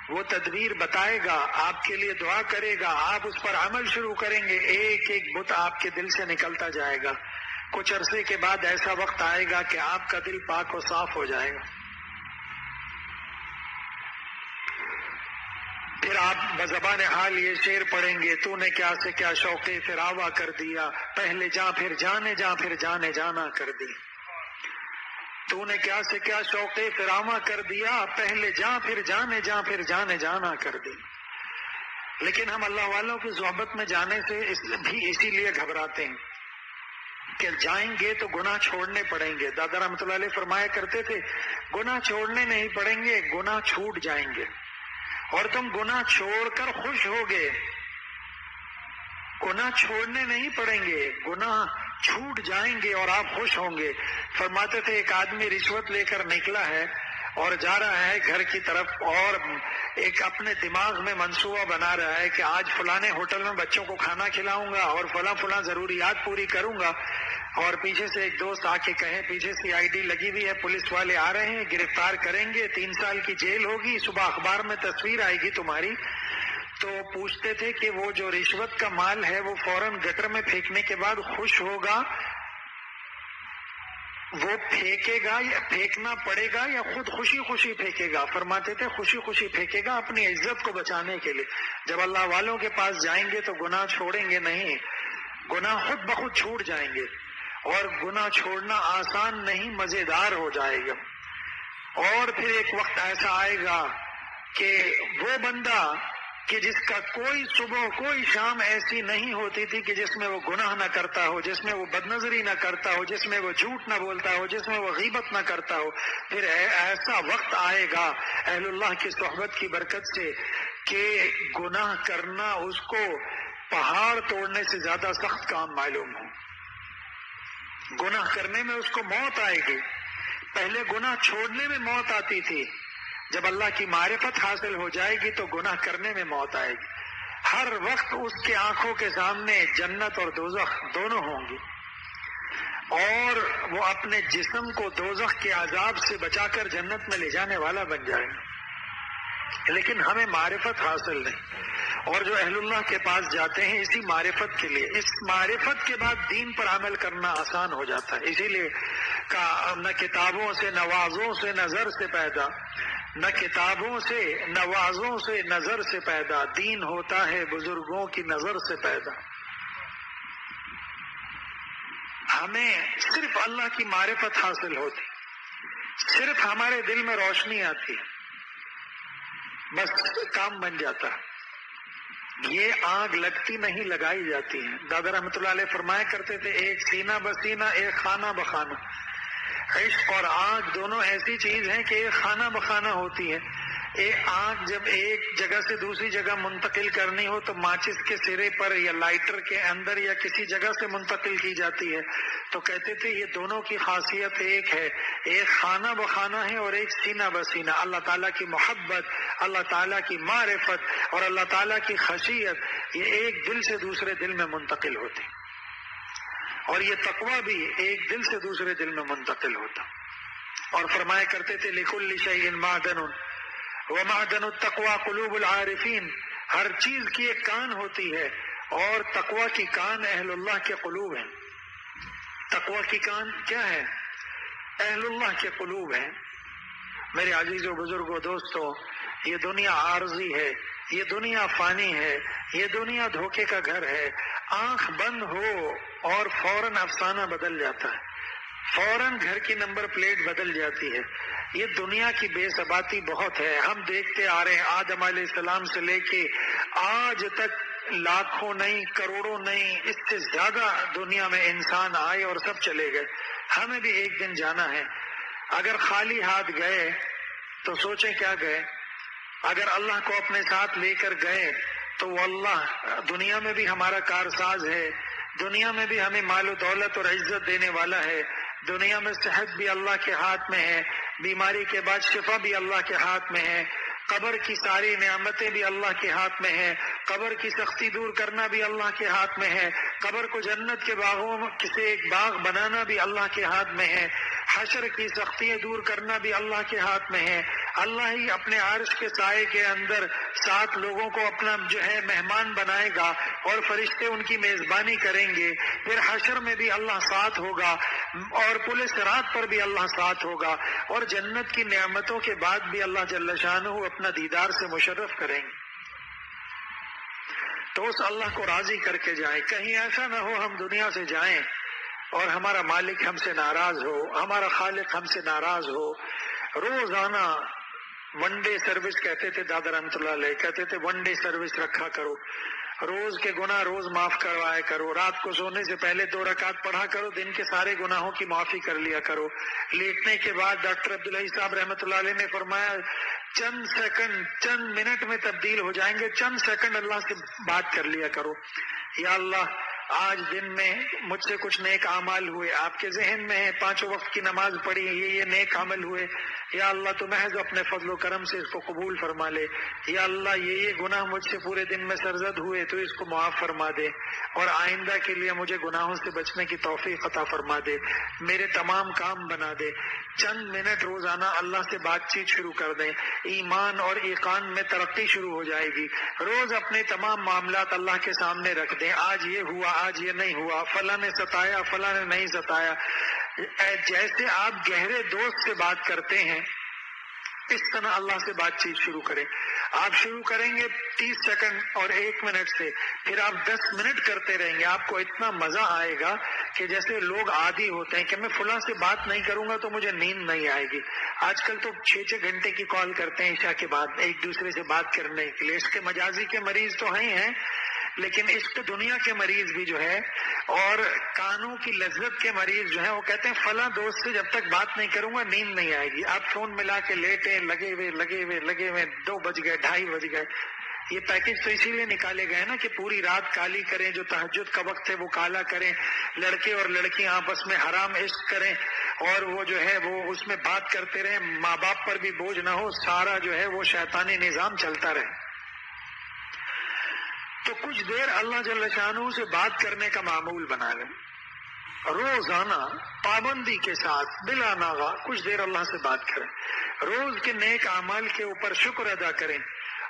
وہ تدبیر بتائے گا، آپ کے لیے دعا کرے گا، آپ اس پر عمل شروع کریں گے، ایک ایک بت آپ کے دل سے نکلتا جائے گا۔ کچھ عرصے کے بعد ایسا وقت آئے گا کہ آپ کا دل پاک و صاف ہو جائے گا۔ پھر آپ بزبان حال یہ شعر پڑھیں گے، تو نے کیا سے کیا شوق فراوا کر دیا، پہلے جا پھر جانے جا پھر جانے جانا کر دی۔ تو تو نے کیا سے کیا شوق فراما کر دیا، پہلے جاں پھر جانے جاں پھر جانے جانا کر دی۔ لیکن ہم اللہ والوں کی صحبت میں جانے سے بھی اسی لیے گھبراتے ہیں کہ جائیں گے تو گناہ چھوڑنے پڑیں گے۔ دادا رحمۃ اللہ علیہ فرمایا کرتے تھے گناہ چھوڑنے نہیں پڑیں گے، گناہ چھوٹ جائیں گے، اور تم گناہ چھوڑ کر خوش ہوگے۔ گناہ چھوڑنے نہیں پڑیں گے، گناہ چھوٹ جائیں گے اور آپ خوش ہوں گے۔ فرماتے تھے ایک آدمی رشوت لے کر نکلا ہے اور جا رہا ہے گھر کی طرف، اور ایک اپنے دماغ میں منصوبہ بنا رہا ہے کہ آج فلانے ہوٹل میں بچوں کو کھانا کھلاؤں گا اور فلاں ضروریات پوری کروں گا، اور پیچھے سے ایک دوست آ کے کہے پیچھے سے ID لگی ہوئی ہے، پولیس والے آ رہے ہیں، گرفتار کریں گے، 3 سال کی جیل ہوگی، صبح اخبار میں تصویر آئے گی تمہاری۔ تو پوچھتے تھے کہ وہ جو رشوت کا مال ہے وہ فوراً گٹر میں پھینکنے کے بعد خوش ہوگا، وہ پھینکے گا یا پھینکنا پڑے گا، یا خود خوشی خوشی پھینکے گا؟ فرماتے تھے خوشی خوشی پھینکے گا، اپنی عزت کو بچانے کے لیے۔ جب اللہ والوں کے پاس جائیں گے تو گناہ چھوڑیں گے نہیں، گناہ خود بخود چھوٹ جائیں گے، اور گناہ چھوڑنا آسان نہیں، مزیدار ہو جائے گا۔ اور پھر ایک وقت ایسا آئے گا کہ وہ بندہ کہ جس کا کوئی صبح کوئی شام ایسی نہیں ہوتی تھی کہ جس میں وہ گناہ نہ کرتا ہو، جس میں وہ بدنظری نہ کرتا ہو، جس میں وہ جھوٹ نہ بولتا ہو، جس میں وہ غیبت نہ کرتا ہو، پھر ایسا وقت آئے گا اہل اللہ کی صحبت کی برکت سے کہ گناہ کرنا اس کو پہاڑ توڑنے سے زیادہ سخت کام معلوم ہو۔ گناہ کرنے میں اس کو موت آئے گی، پہلے گناہ چھوڑنے میں موت آتی تھی، جب اللہ کی معرفت حاصل ہو جائے گی تو گناہ کرنے میں موت آئے گی۔ ہر وقت اس کے آنکھوں کے سامنے جنت اور دوزخ دونوں ہوں گی، اور وہ اپنے جسم کو دوزخ کے عذاب سے بچا کر جنت میں لے جانے والا بن جائے گا۔ لیکن ہمیں معرفت حاصل نہیں، اور جو اہل اللہ کے پاس جاتے ہیں اسی معرفت کے لیے، اس معرفت کے بعد دین پر عمل کرنا آسان ہو جاتا ہے۔ اسی لیے نہ کتابوں سے نوازوں سے نظر سے پیدا، نہ کتابوں سے نوازوں سے نظر سے پیدا، دین ہوتا ہے بزرگوں کی نظر سے پیدا۔ ہمیں صرف اللہ کی معرفت حاصل ہوتی، صرف ہمارے دل میں روشنی آتی، بس کام بن جاتا۔ یہ آگ لگتی نہیں، لگائی جاتی ہے۔ دادا رحمۃ اللہ علیہ فرمایا کرتے تھے ایک سینہ بسینہ ایک خانہ بخانہ۔ عشق اور آگ دونوں ایسی چیز ہیں کہ ایک خانہ بخانہ ہوتی ہے۔ ایک آگ جب ایک جگہ سے دوسری جگہ منتقل کرنی ہو تو ماچس کے سرے پر یا لائٹر کے اندر یا کسی جگہ سے منتقل کی جاتی ہے، تو کہتے تھے یہ دونوں کی خاصیت ایک ہے، ایک خانہ بخانہ ہے اور ایک سینہ بسینہ۔ اللہ تعالیٰ کی محبت، اللہ تعالیٰ کی معرفت اور اللہ تعالیٰ کی خشیت، یہ ایک دل سے دوسرے دل میں منتقل ہوتی، اور یہ تقویٰ بھی ایک دل سے دوسرے دل میں منتقل ہوتا۔ اور فرمایا کرتے تھے لِكُلِّ شَيْءٍ مَعْدَنٌ وَمَعْدَنُ التَّقْوَى قُلُوبُ الْعَارِفِينَ۔ ہر چیز کی ایک کان ہوتی ہے، اور تقویٰ کی کان اہل اللہ کے قلوب ہیں۔ تقویٰ کی کان کیا ہے؟ اہل اللہ کے قلوب ہیں۔ میرے عزیزوں، بزرگوں، دوستوں، یہ دنیا عارضی ہے، یہ دنیا فانی ہے، یہ دنیا دھوکے کا گھر ہے۔ آنکھ بند ہو اور فوراً افسانہ بدل جاتا ہے، فوراً گھر کی نمبر پلیٹ بدل جاتی ہے۔ یہ دنیا کی بے ثباتی بہت ہے، ہم دیکھتے آ رہے ہیں آدم علیہ السلام سے لے کے آج تک لاکھوں نہیں، کروڑوں نہیں، اس سے زیادہ دنیا میں انسان آئے اور سب چلے گئے۔ ہمیں بھی ایک دن جانا ہے۔ اگر خالی ہاتھ گئے تو سوچیں کیا گئے، اگر اللہ کو اپنے ساتھ لے کر گئے تو وہ اللہ دنیا میں بھی ہمارا کارساز ہے، دنیا میں بھی ہمیں مال و دولت اور عزت دینے والا ہے، دنیا میں صحت بھی اللہ کے ہاتھ میں ہے، بیماری کے بعد شفا بھی اللہ کے ہاتھ میں ہے، قبر کی ساری نعمتیں بھی اللہ کے ہاتھ میں ہیں، قبر کی سختی دور کرنا بھی اللہ کے ہاتھ میں ہے، قبر کو جنت کے باغوں سے ایک باغ بنانا بھی اللہ کے ہاتھ میں ہے، حشر کی سختیاں دور کرنا بھی اللہ کے ہاتھ میں ہے۔ اللہ ہی اپنے عرش کے سائے کے اندر 7 لوگوں کو اپنا مہمان بنائے گا اور فرشتے ان کی میزبانی کریں گے۔ پھر حشر میں بھی اللہ ساتھ ہوگا، اور پل صراط پر بھی اللہ ساتھ ہوگا، اور جنت کی نعمتوں کے بعد بھی اللہ جل شانہ اپنا دیدار سے مشرف کریں گے۔ تو اس اللہ کو راضی کر کے جائیں، کہیں ایسا نہ ہو ہم دنیا سے جائیں اور ہمارا مالک ہم سے ناراض ہو، ہمارا خالق ہم سے ناراض ہو۔ روزانہ ون ڈے سروس کہتے تھے دادا رحمۃ اللہ علیہ، کہتے تھے ون ڈے سروس رکھا کرو، روز کے گناہ روز معاف کروایا کرو، رات کو سونے سے پہلے 2 رکعت پڑھا کرو، دن کے سارے گناہوں کی معافی کر لیا کرو۔ لیٹنے کے بعد ڈاکٹر عبداللہ صاحب رحمۃ اللہ علیہ نے فرمایا چند سیکنڈ، چند منٹ میں تبدیل ہو جائیں گے، چند سیکنڈ اللہ سے بات کر لیا کرو، یا اللہ آج دن میں مجھ سے کچھ نیک اعمال ہوئے، آپ کے ذہن میں ہے 5 وقت کی نماز پڑھی، یہ نیک عمل ہوئے، یا اللہ تو محض اپنے فضل و کرم سے اس کو قبول فرما لے، یا اللہ یہ گناہ مجھ سے پورے دن میں سرزد ہوئے تو اس کو معاف فرما دے، اور آئندہ کے لیے مجھے گناہوں سے بچنے کی توفیق عطا فرما دے، میرے تمام کام بنا دے۔ چند منٹ روزانہ اللہ سے بات چیت شروع کر دیں، ایمان اور ایقان میں ترقی شروع ہو جائے گی۔ روز اپنے تمام معاملات اللہ کے سامنے رکھ دیں، آج یہ ہوا، آج یہ نہیں ہوا، فلاں نے ستایا، فلاں نے نہیں ستایا۔ جیسے آپ گہرے دوست سے بات کرتے ہیں اس طرح اللہ سے بات چیت شروع کریں۔ آپ شروع کریں گے 30 سیکنڈ اور 1 منٹ سے، پھر آپ 10 منٹ کرتے رہیں گے، آپ کو اتنا مزہ آئے گا کہ جیسے لوگ عادی ہوتے ہیں کہ میں فلاں سے بات نہیں کروں گا تو مجھے نیند نہیں آئے گی۔ آج کل تو 6 گھنٹے کی کال کرتے ہیں عشاء کے بعد ایک دوسرے سے بات کرنے کے لیے۔ اس کے مجازی کے مریض تو ہیں، لیکن اس کے دنیا کے مریض بھی جو ہے اور کانوں کی لذت کے مریض جو ہیں وہ کہتے ہیں فلاں دوست سے جب تک بات نہیں کروں گا نیند نہیں آئے گی۔ آپ فون ملا کے لیٹے لگے ہوئے 2 بج گئے، 2:30 بج گئے۔ یہ پیکج تو اسی لیے نکالے گئے نا کہ پوری رات کالی کریں، جو تہجد کا وقت ہے وہ کالا کریں، لڑکے اور لڑکیاں آپس میں حرام عشق کریں، اور وہ جو ہے وہ اس میں بات کرتے رہیں، ماں باپ پر بھی بوجھ نہ ہو، سارا جو ہے وہ شیطانی نظام چلتا رہے۔ تو کچھ دیر اللہ جل شانہ سے بات کرنے کا معمول بنا لیں، روزانہ پابندی کے ساتھ بلا ناغہ کچھ دیر اللہ سے بات کریں، روز کے نیک اعمال کے اوپر شکر ادا کریں،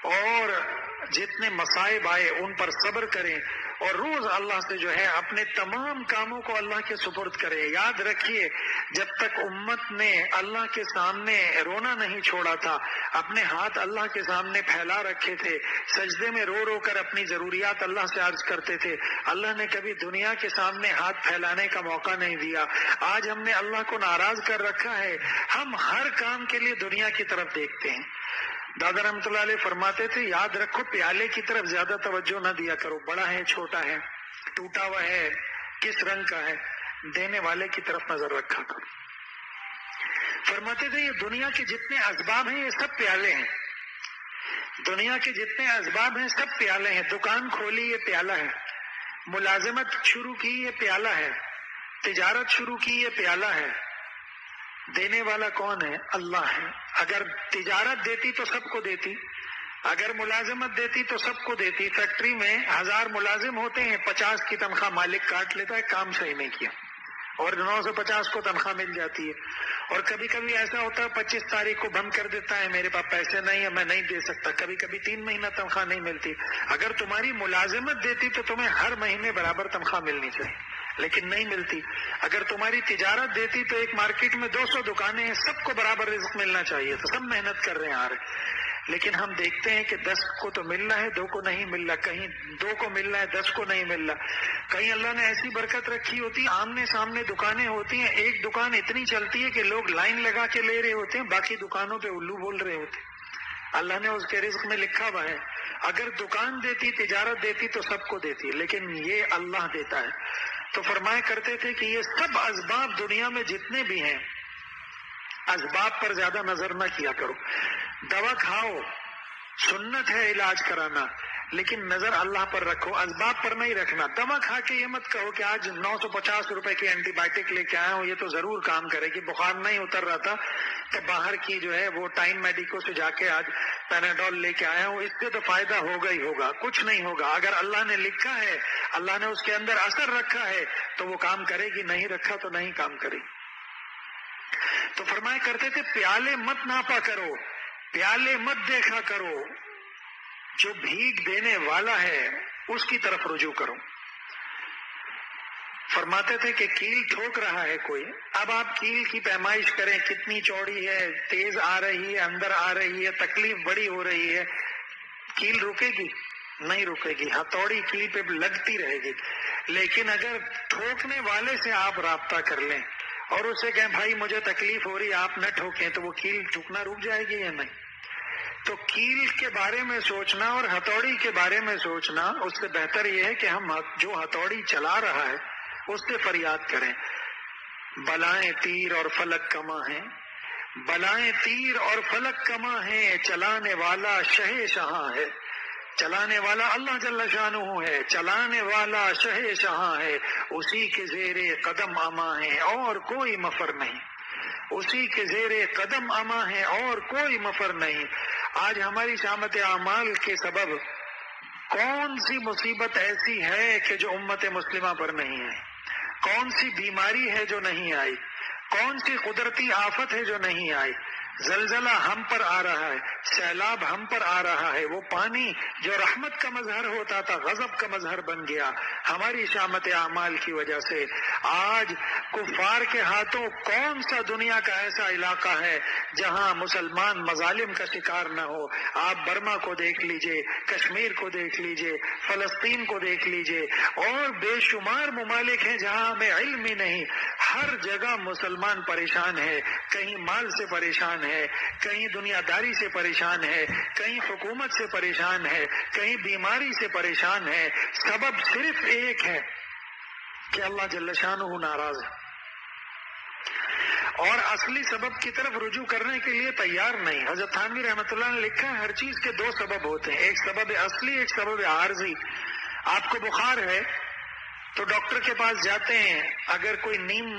اور جتنے مصائب آئے ان پر صبر کریں، اور روز اللہ سے جو ہے اپنے تمام کاموں کو اللہ کے سپرد کریں۔ یاد رکھیے جب تک امت نے اللہ کے سامنے رونا نہیں چھوڑا تھا، اپنے ہاتھ اللہ کے سامنے پھیلا رکھے تھے، سجدے میں رو رو کر اپنی ضروریات اللہ سے عرض کرتے تھے، اللہ نے کبھی دنیا کے سامنے ہاتھ پھیلانے کا موقع نہیں دیا۔ آج ہم نے اللہ کو ناراض کر رکھا ہے، ہم ہر کام کے لیے دنیا کی طرف دیکھتے ہیں۔ دادا رحمۃ اللہ علیہ فرماتے تھے یاد رکھو پیالے کی طرف زیادہ توجہ نہ دیا کرو، بڑا ہے چھوٹا ہے، ٹوٹا ہوا ہے، کس رنگ کا ہے، دینے والے کی طرف نظر رکھا کرو۔ فرماتے تھے یہ دنیا کے جتنے اسباب ہیں یہ سب پیالے ہیں، دنیا کے جتنے اسباب ہیں سب پیالے ہیں، دکان کھولی یہ پیالہ ہے، ملازمت شروع کی یہ پیالہ ہے، تجارت شروع کی یہ پیالہ ہے، دینے والا کون ہے؟ اللہ ہے۔ اگر تجارت دیتی تو سب کو دیتی، اگر ملازمت دیتی تو سب کو دیتی۔ فیکٹری میں 1000 ملازم ہوتے ہیں، 50 کی تنخواہ مالک کاٹ لیتا ہے، کام صحیح نہیں کیا، اور 950 کو تنخواہ مل جاتی ہے۔ اور کبھی کبھی ایسا ہوتا ہے 25 تاریخ کو بند کر دیتا ہے، میرے پاس پیسے نہیں ہے میں نہیں دے سکتا، کبھی کبھی 3 مہینہ تنخواہ نہیں ملتی۔ اگر تمہاری ملازمت دیتی تو تمہیں ہر مہینے برابر تنخواہ ملنی چاہیے، لیکن نہیں ملتی۔ اگر تمہاری تجارت دیتی تو ایک مارکیٹ میں 200 دکانیں ہیں، سب کو برابر رزق ملنا چاہیے، تو سب محنت کر رہے ہیں آ رہے، لیکن ہم دیکھتے ہیں کہ 10 کو تو مل رہا ہے، 2 کو نہیں مل رہا، کہیں 2 کو مل رہا ہے 10 کو نہیں مل رہا، کہیں اللہ نے ایسی برکت رکھی ہوتی آمنے سامنے دکانیں ہوتی ہیں، ایک دکان اتنی چلتی ہے کہ لوگ لائن لگا کے لے رہے ہوتے ہیں، باقی دکانوں پہ الو بول رہے ہوتے ہیں۔ اللہ نے اس کے رزق میں لکھا ہوا ہے، اگر دکان دیتی تجارت دیتی تو سب کو دیتی، لیکن یہ اللہ دیتا ہے۔ تو فرمایا کرتے تھے کہ یہ سب اسباب دنیا میں جتنے بھی ہیں اسباب پر زیادہ نظر نہ کیا کرو، دوا کھاؤ سنت ہے علاج کرانا، لیکن نظر اللہ پر رکھو، اسباب پر نہیں رکھنا۔ دوا کھا کے یہ مت کہو کہ آج 950 روپے کی اینٹی بائیوٹک لے کے آیا ہوں، یہ تو ضرور کام کرے گی، بخار نہیں اتر رہا تھا تو باہر کی جو ہے وہ ٹائم میڈیکو سے جا کے آج پیناڈول لے کے آیا ہوں، اس سے تو فائدہ ہوگا ہی ہوگا، کچھ نہیں ہوگا۔ اگر اللہ نے لکھا ہے، اللہ نے اس کے اندر اثر رکھا ہے تو وہ کام کرے گی، نہیں رکھا تو نہیں کام کرے گی۔ تو فرمایا کرتے تھے پیالے مت ناپا کرو، پیالے مت دیکھا کرو، جو بھیگ دینے والا ہے اس کی طرف رجوع کرو۔ فرماتے تھے کہ کیل ٹھوک رہا ہے کوئی، اب آپ کیل کی پیمائش کریں کتنی چوڑی ہے، تیز آ رہی ہے، اندر آ رہی ہے، تکلیف بڑی ہو رہی ہے، کیل رکے گی؟ نہیں رکے گی، ہتھوڑی کیل پہ لگتی رہے گی۔ لیکن اگر ٹھوکنے والے سے آپ رابطہ کر لیں اور اس سے کہیں بھائی مجھے تکلیف ہو رہی آپ نہ ٹھوکیں، تو وہ کیل ٹھوکنا رک جائے گی یا نہیں؟ تو کیل کے بارے میں سوچنا اور ہتھوڑی کے بارے میں سوچنا، اس سے بہتر یہ ہے کہ ہم جو ہتھوڑی چلا رہا ہے اس سے فریاد کریں۔ بلائیں تیر اور فلک کما ہیں، بلائیں تیر اور فلک کما ہیں، چلانے والا شہ شہاں ہے، چلانے والا اللہ جل شانہ ہے، چلانے والا شہ شہاں ہے، اسی کے زیر قدم اما ہے اور کوئی مفر نہیں، اسی کے زیر قدم اما ہے اور کوئی مفر نہیں۔ آج ہماری شامت اعمال کے سبب کون سی مصیبت ایسی ہے کہ جو امت مسلمہ پر نہیں ہے؟ کون سی بیماری ہے جو نہیں آئی؟ کون سی قدرتی آفت ہے جو نہیں آئی؟ زلزلہ ہم پر آ رہا ہے، سیلاب ہم پر آ رہا ہے، وہ پانی جو رحمت کا مظہر ہوتا تھا غضب کا مظہر بن گیا ہماری شامت اعمال کی وجہ سے۔ آج کفار کے ہاتھوں کون سا دنیا کا ایسا علاقہ ہے جہاں مسلمان مظالم کا شکار نہ ہو؟ آپ برما کو دیکھ لیجئے، کشمیر کو دیکھ لیجئے، فلسطین کو دیکھ لیجئے، اور بے شمار ممالک ہیں جہاں ہمیں علم ہی نہیں۔ ہر جگہ مسلمان پریشان ہے، کہیں مال سے پریشان ہے، کہیں دنیا داری سے پریشان ہے، کہیں حکومت سے پریشان ہے، کہیں بیماری سے پریشان ہے۔ سبب صرف ایک ہے کہ اللہ جل شانہ ناراض ہے، اور اصلی سبب کی طرف رجوع کرنے کے لیے تیار نہیں۔ حضرت تھانوی رحمۃ اللہ نے لکھا ہے ہر چیز کے دو سبب ہوتے ہیں، ایک سبب اصلی، ایک سبب عارضی۔ آپ کو بخار ہے تو ڈاکٹر کے پاس جاتے ہیں، اگر کوئی نیم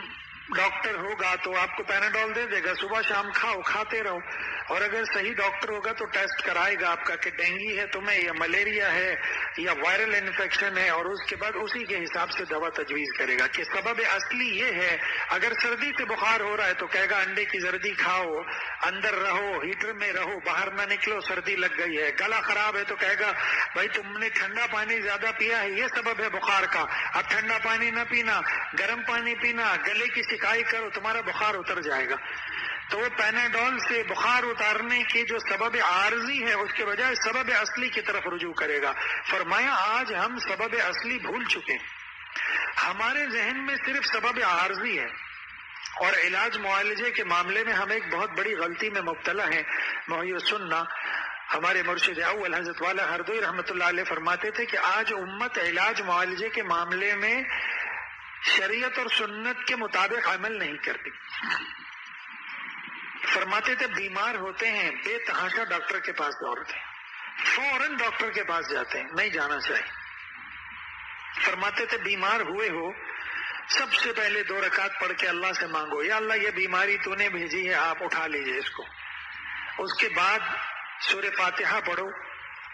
ڈاکٹر ہوگا تو آپ کو پیناڈول دے دے گا، صبح شام کھاؤ، کھاتے رہو، اور اگر صحیح ڈاکٹر ہوگا تو ٹیسٹ کرائے گا آپ کا کہ ڈینگی ہے تمہیں یا ملیریا ہے یا وائرل انفیکشن ہے، اور اس کے بعد اسی کے حساب سے دوا تجویز کرے گا۔ کہ سبب اصلی یہ ہے، اگر سردی سے بخار ہو رہا ہے تو کہے گا انڈے کی زردی کھاؤ، اندر رہو، ہیٹر میں رہو، باہر نہ نکلو، سردی لگ گئی ہے۔ گلا خراب ہے تو کہے گا بھائی تم نے ٹھنڈا پانی زیادہ پیا ہے، یہ سبب ہے بخار کا، اب ٹھنڈا پانی نہ پینا، گرم پانی پینا، گلے کی سکائی کرو، تمہارا بخار اتر جائے گا۔ تو وہ پیناڈول سے بخار اتارنے کی جو سبب عارضی ہے اس کے بجائے سبب اصلی کی طرف رجوع کرے گا۔ فرمایا آج ہم سبب اصلی بھول چکے ہیں، ہمارے ذہن میں صرف سبب عارضی ہے، اور علاج معالجے کے معاملے میں ہم ایک بہت بڑی غلطی میں مبتلا ہیں۔ محی السنہ ہمارے مرشد اول حضرت والا ہردوئی رحمۃ اللہ علیہ فرماتے تھے کہ آج امت علاج معالجے کے معاملے میں شریعت اور سنت کے مطابق عمل نہیں کرتی۔ فرماتے تھے بیمار ہوتے ہیں بے تحاشا ڈاکٹر کے پاس دوڑتے ہیں، فوراً ڈاکٹر کے پاس جاتے ہیں، نہیں جانا چاہیے۔ فرماتے تھے بیمار ہوئے ہو سب سے پہلے 2 رکعت پڑھ کے اللہ سے مانگو، یا اللہ یہ بیماری تو نے بھیجی ہے آپ اٹھا لیجئے اس کو۔ اس کے بعد سورہ فاتحہ پڑھو،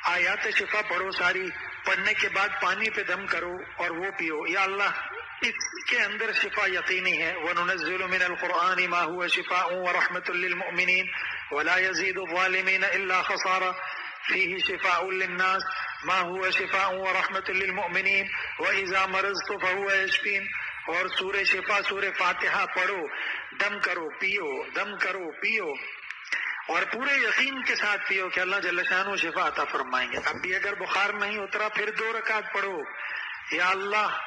آیات شفا پڑھو ساری، پڑھنے کے بعد پانی پہ دم کرو اور وہ پیو، یا اللہ اس کے اندر شفا یقینی ہے۔ وَنُنَزِّلُ مِنَ الْقُرْآنِ مَا هُوَ شِفَاءٌ وَرَحْمَةٌ لِّلْمُؤْمِنِينَ وَلَا يَزِيدُ الظَّالِمِينَ إِلَّا خَسَارًا فِيهِ شِفَاءٌ لِّلنَّاسِ مَا هُوَ شِفَاءٌ وَرَحْمَةٌ لِّلْمُؤْمِنِينَ وَإِذَا مَرِضْتُ فَهُوَ يَشْفِينِ۔ اور سورہ شفا سورہ فاتحہ پڑھو، دم کرو پیو، دم کرو پیو، اور پورے یقین کے ساتھ پیو کہ اللہ جل شانہ شفا عطا فرمائیں گے۔ اب بھی اگر بخار نہیں اترا پھر 2 رکعت پڑھو، یا اللہ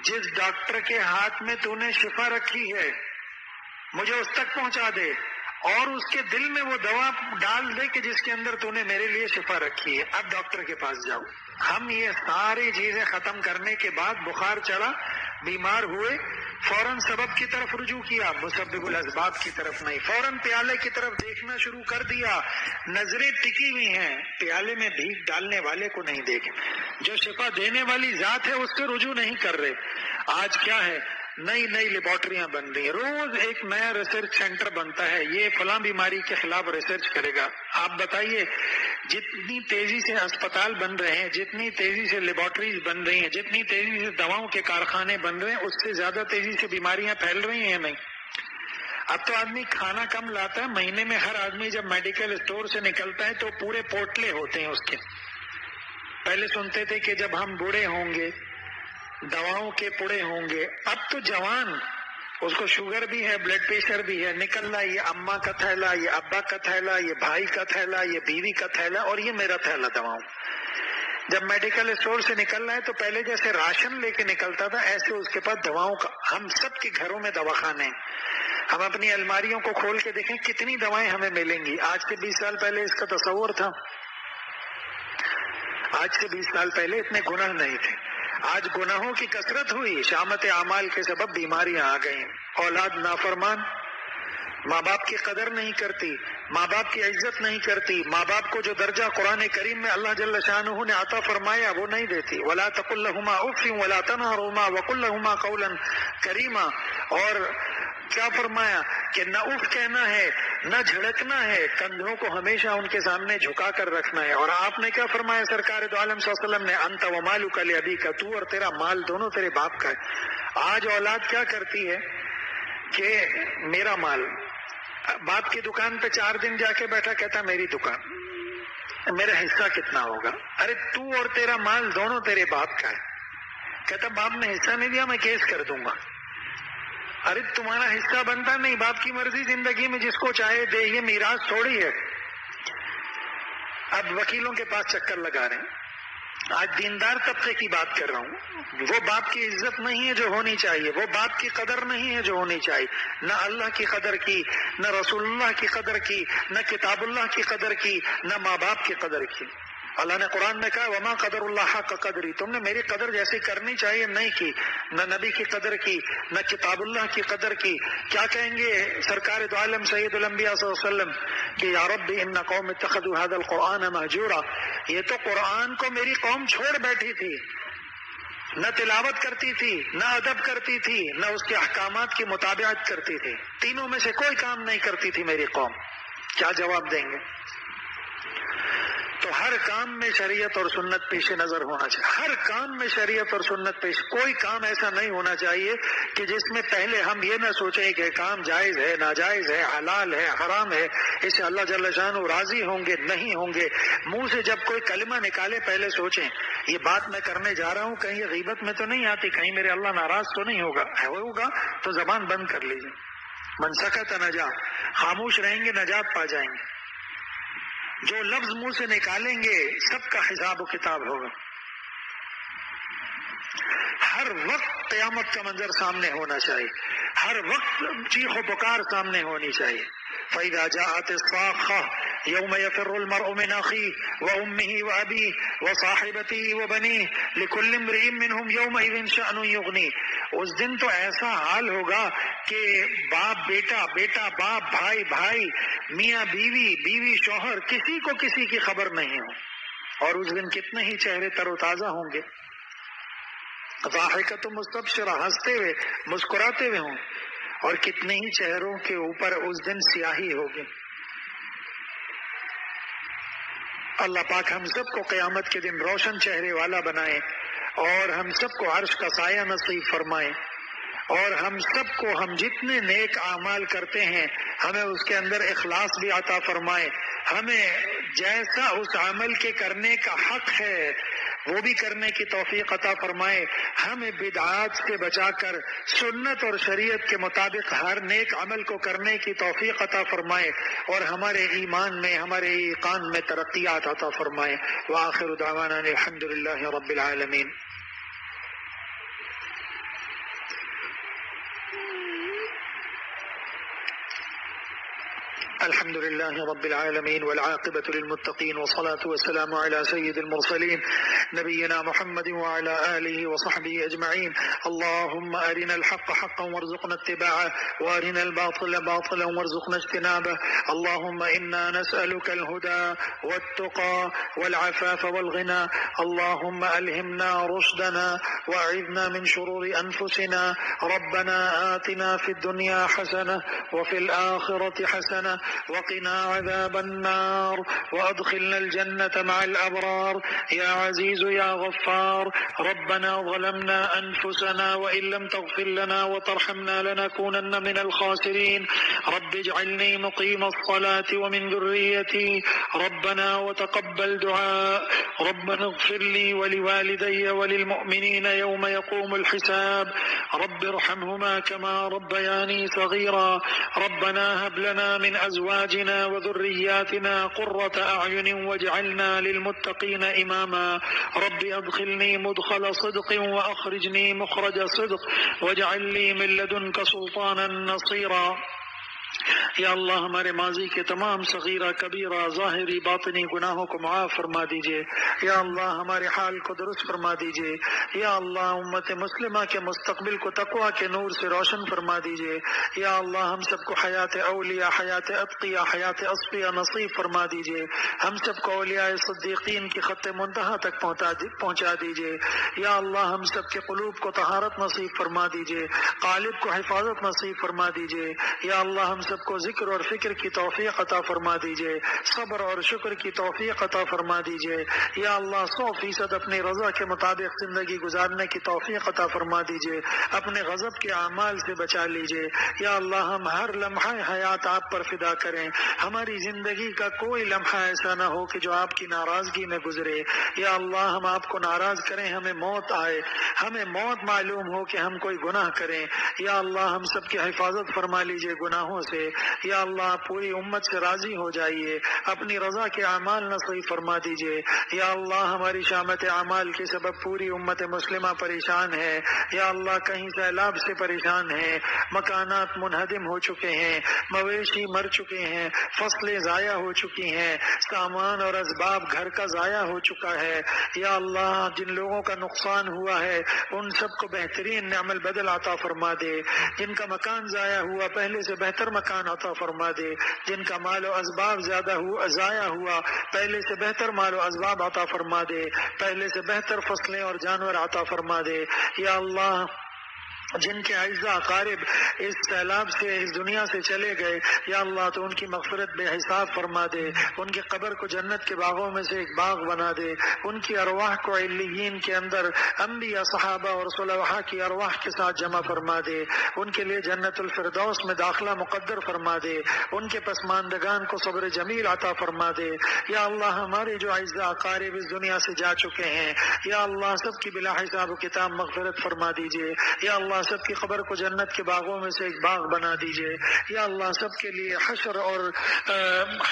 جس ڈاکٹر کے ہاتھ میں تو نے شفا رکھی ہے مجھے اس تک پہنچا دے، اور اس کے دل میں وہ دوا ڈال دے کہ جس کے اندر تو نے میرے لیے شفا رکھی ہے۔ اب ڈاکٹر کے پاس جاؤ۔ ہم یہ ساری چیزیں ختم کرنے کے بعد بخار چڑھا، بیمار ہوئے، فوراً سبب کی طرف رجوع کیا، مسبب الاسباب کی طرف نہیں۔ فوراً پیالے کی طرف دیکھنا شروع کر دیا، نظریں ٹکی ہوئی ہیں، پیالے میں بھیگ ڈالنے والے کو نہیں دیکھ، جو شفا دینے والی ذات ہے اس سے رجوع نہیں کر رہے۔ آج کیا ہے، نئی نئی لیبارٹریاں بن رہی ہیں، روز ایک نیا ریسرچ سینٹر بنتا ہے، یہ فلاں بیماری کے خلاف ریسرچ کرے گا۔ آپ بتائیے جتنی تیزی سے اسپتال بن رہے ہیں، جتنی تیزی سے لیبارٹریز بن رہی ہیں، جتنی تیزی سے دواؤں کے کارخانے بن رہے ہیں، اس سے زیادہ تیزی سے بیماریاں پھیل رہی ہیں یا نہیں؟ اب تو آدمی کھانا کم لاتا ہے، مہینے میں ہر آدمی جب میڈیکل اسٹور سے نکلتا ہے تو پورے پوٹلے ہوتے ہیں اس کے۔ پہلے سنتے تھے کہ جب ہم بوڑھے ہوں گے دواؤں کے پڑے ہوں گے، اب تو جوان اس کو شوگر بھی ہے، بلڈ پریشر بھی ہے، نکل رہا یہ اماں کا تھیلا، یہ ابا کا تھیلا، یہ بھائی کا تھیلا، یہ بیوی کا تھیلا، اور یہ میرا تھیلا دواؤں۔ جب میڈیکل اسٹور سے نکل رہا ہے تو پہلے جیسے راشن لے کے نکلتا تھا، ایسے اس کے پاس دواؤں کا، ہم سب کے گھروں میں دواخانے ہیں. ہم اپنی الماریوں کو کھول کے دیکھیں کتنی دوائیں ہمیں ملیں گی. آج سے 20 سال پہلے اس کا تصور تھا؟ آج سے 20 سال پہلے اتنے گناہ نہیں تھے. آج گناہوں کی کثرت ہوئی، شامت اعمال کے سبب بیماریاں آ گئیں. اولاد نافرمان، ماں باپ کی قدر نہیں کرتی، ماں باپ کی عزت نہیں کرتی، ماں باپ کو جو درجہ قرآن کریم میں اللہ جل شانہ نے عطا فرمایا وہ نہیں دیتی. ولا تقل لهما اف ولا تنهرهما وقل لهما قولا کریما. اور کیا فرمایا کہ نہ اف کہنا ہے، نہ جھڑکنا ہے، کندھوں کو ہمیشہ ان کے سامنے جھکا کر رکھنا ہے. اور آپ نے کیا فرمایا سرکار دو عالم صلی اللہ علیہ وسلم نے؟ انت ومالک لابیک، تو اور تیرا مال دونوں تیرے باپ کا ہے. آج اولاد کیا کرتی ہے کہ میرا مال، باپ کی دکان پہ 4 دن جا کے بیٹھا، کہتا میری دکان، میرا حصہ کتنا ہوگا؟ ارے تو اور تیرا مال دونوں تیرے باپ کا ہے. کہتا باپ نے حصہ نہیں دیا، میں کیس کر دوں گا. ارے تمہارا حصہ بنتا نہیں، باپ کی مرضی زندگی میں جس کو چاہے دے، یہ میراث تھوڑی ہے. اب وکیلوں کے پاس چکر لگا رہے ہیں. آج دیندار طبقے کی بات کر رہا ہوں. وہ باپ کی عزت نہیں ہے جو ہونی چاہیے، وہ باپ کی قدر نہیں ہے جو ہونی چاہیے. نہ اللہ کی قدر کی، نہ رسول اللہ کی قدر کی، نہ کتاب اللہ کی قدر کی، نہ ماں باپ کی قدر کی. اللہ نے قرآن میں کہا وما قدر اللہ حق قدری، تم نے میری قدر جیسی کرنی چاہیے نہیں کی. نہ نبی کی قدر کی، نہ کتاب اللہ کی قدر کی. کیا کہیں گے سرکار دو عالم سید الانبیاء صلی اللہ علیہ وسلم کہ یا رب ان قوم اتخذوا هذا القرآن مہجورا، یہ تو قرآن کو میری قوم چھوڑ بیٹھی تھی، نہ تلاوت کرتی تھی، نہ ادب کرتی تھی، نہ اس کے احکامات کی مطابقت کرتی تھی. تینوں میں سے کوئی کام نہیں کرتی تھی میری قوم. کیا جواب دیں گے؟ تو ہر کام میں شریعت اور سنت پیش نظر ہونا چاہیے. ہر کام میں شریعت اور سنت پیش، کوئی کام ایسا نہیں ہونا چاہیے کہ جس میں پہلے ہم یہ نہ سوچیں کہ کام جائز ہے، ناجائز ہے، حلال ہے، حرام ہے، اس سے اللہ جل شانہ راضی ہوں گے نہیں ہوں گے. منہ سے جب کوئی کلمہ نکالے پہلے سوچیں یہ بات میں کرنے جا رہا ہوں کہیں یہ غیبت میں تو نہیں آتی، کہیں میرے اللہ ناراض تو نہیں ہوگا. ہوگا تو زبان بند کر لیجیے. من سکت نجا، خاموش رہیں گے نجات پا جائیں گے. جو لفظ منہ سے نکالیں گے سب کا حساب و کتاب ہوگا. ہر وقت قیامت کا منظر سامنے ہونا چاہیے، ہر وقت چیخ و پکار سامنے ہونی چاہیے. فَإِذَا جَاءَتِ الصَّاخَّةُ يَوْمَ يَفِرُّ الْمَرْءُ مِنْ أَخِيهِ وَأُمِّهِ وَأَبِيهِ وَصَاحِبَتِهِ وَبَنِيهِ لِكُلِّ امْرِئٍ مِّنْهُمْ يَوْمَئِذٍ شَأْنٌ يُغْنِيهِ. اس دن تو ایسا حال ہوگا کہ باپ بیٹا، بیٹا باپ، بھائی بھائی، میاں بیوی، بیوی شوہر، کسی کو کسی کی خبر نہیں ہو. اور اس دن کتنے ہی چہرے تر و تازہ ہوں گے، ضاحکۃ مستبشرہ، ہنستے ہوئے مسکراتے ہوئے ہوں، اور کتنے ہی چہروں کے اوپر اس دن سیاہی ہوگی. اللہ پاک ہم سب کو قیامت کے دن روشن چہرے والا بنائے، اور ہم سب کو عرش کا سایہ نصیب فرمائے، اور ہم سب کو ہم جتنے نیک اعمال کرتے ہیں ہمیں اس کے اندر اخلاص بھی عطا فرمائے. ہمیں جیسا اس عمل کے کرنے کا حق ہے وہ بھی کرنے کی توفیق عطا فرمائے. ہمیں بدعات سے بچا کر سنت اور شریعت کے مطابق ہر نیک عمل کو کرنے کی توفیق عطا فرمائے، اور ہمارے ایمان میں، ہمارے ایقان میں ترقیات عطا فرمائے. وآخر دعوانا الحمدللہ رب العالمین. الحمد لله رب العالمين والعاقبة للمتقين والصلاة والسلام على سيد المرسلين نبينا محمد وعلى آله وصحبه أجمعين. اللهم أرنا الحق حقا وارزقنا اتباعه، وأرنا الباطل باطلا وارزقنا اجتنابه. اللهم إنا نسألك الهدى والتقى والعفاف والغنى. اللهم ألهمنا رشدنا وأعذنا من شرور أنفسنا. ربنا آتنا في الدنيا حسنة وفي الآخرة حسنة وقنا عذاب النار وأدخلنا الجنة مع الأبرار يا عزيز يا غفار. ربنا ظلمنا أنفسنا وإن لم تغفر لنا وترحمنا لنكونن من الخاسرين. رب اجعلني مقيم الصلاة ومن ذريتي ربنا وتقبل دعاء. ربنا اغفر لي ولوالدي وللمؤمنين يوم يقوم الحساب. رب ارحمهما كما ربياني صغيرا. ربنا هب لنا من أزواجنا أزواجنا وذرياتنا قرة أعين واجعلنا للمتقين إماما رب أدخلني مدخل صدق وأخرجني مخرج صدق واجعل لي من لدنك سلطانا نصيرا۔ یا اللہ ہمارے ماضی کے تمام صغیرہ کبیرہ ظاہری باطنی گناہوں کو معاف فرما دیجئے۔ یا اللہ ہمارے حال کو درست فرما دیجئے۔ یا اللہ امت مسلمہ کے مستقبل کو تقوی کے نور سے روشن فرما دیجئے۔ یا اللہ ہم سب کو حیات اولیاء، حیات اتقیاء، حیات اصفیاء نصیب فرما دیجئے۔ ہم سب کو اولیاء صدیقین کی خط منتہا تک پہنچا دیجئے۔ یا اللہ ہم سب کے قلوب کو طہارت نصیب فرما دیجئے، قالب کو حفاظت نصیب فرما دیجئے۔ یا اللہ ہم سب کو ذکر اور فکر کی توفیق عطا فرما دیجئے، صبر اور شکر کی توفیق عطا فرما دیجئے۔ یا اللہ 100% اپنی رضا کے مطابق زندگی گزارنے کی توفیق عطا فرما دیجئے، اپنے غضب کے اعمال سے بچا لیجئے۔ یا اللہ ہم ہر لمحہ حیات آپ پر فدا کریں، ہماری زندگی کا کوئی لمحہ ایسا نہ ہو کہ جو آپ کی ناراضگی میں گزرے۔ یا اللہ ہم آپ کو ناراض کریں، ہمیں موت آئے، ہمیں موت معلوم ہو کہ ہم کوئی گناہ کریں۔ یا اللہ ہم سب کی حفاظت فرما لیجئے گناہوں سے۔ یا اللہ پوری امت سے راضی ہو جائیے، اپنی رضا کے اعمال نصیب فرما دیجئے۔ یا اللہ ہماری شامت اعمال کے سبب پوری امت مسلمہ پریشان ہے۔ یا اللہ کہیں سیلاب سے پریشان ہے، مکانات منہدم ہو چکے ہیں، مویشی مر چکے ہیں، فصلیں ضائع ہو چکی ہیں، سامان اور اسباب گھر کا ضائع ہو چکا ہے۔ یا اللہ جن لوگوں کا نقصان ہوا ہے ان سب کو بہترین نعم البدل عطا فرما دے، جن کا مکان ضائع ہوا پہلے سے بہتر مکان عطا فرما دے، جن کا مال و اسباب ضائع ہوا پہلے سے بہتر مال و اسباب عطا فرما دے، پہلے سے بہتر فصلیں اور جانور عطا فرما دے۔ یا اللہ جن کے اعزاء اقارب اس سیلاب سے اس دنیا سے چلے گئے، یا اللہ تو ان کی مغفرت بے حساب فرما دے، ان کی قبر کو جنت کے باغوں میں سے ایک باغ بنا دے، ان کی ارواح کو علیین کے اندر انبیاء صحابہ اور صلحاء کی ارواح کے ساتھ جمع فرما دے، ان کے لیے جنت الفردوس میں داخلہ مقدر فرما دے، ان کے پسماندگان کو صبر جمیل عطا فرما دے۔ یا اللہ ہمارے جو اعزاء اقارب اس دنیا سے جا چکے ہیں، یا اللہ سب کی بلا حساب و کتاب مغفرت فرما دیجئے۔ یا اللہ سب کی قبر کو جنت کے باغوں میں سے ایک باغ بنا دیجئے۔ یا اللہ سب کے لیے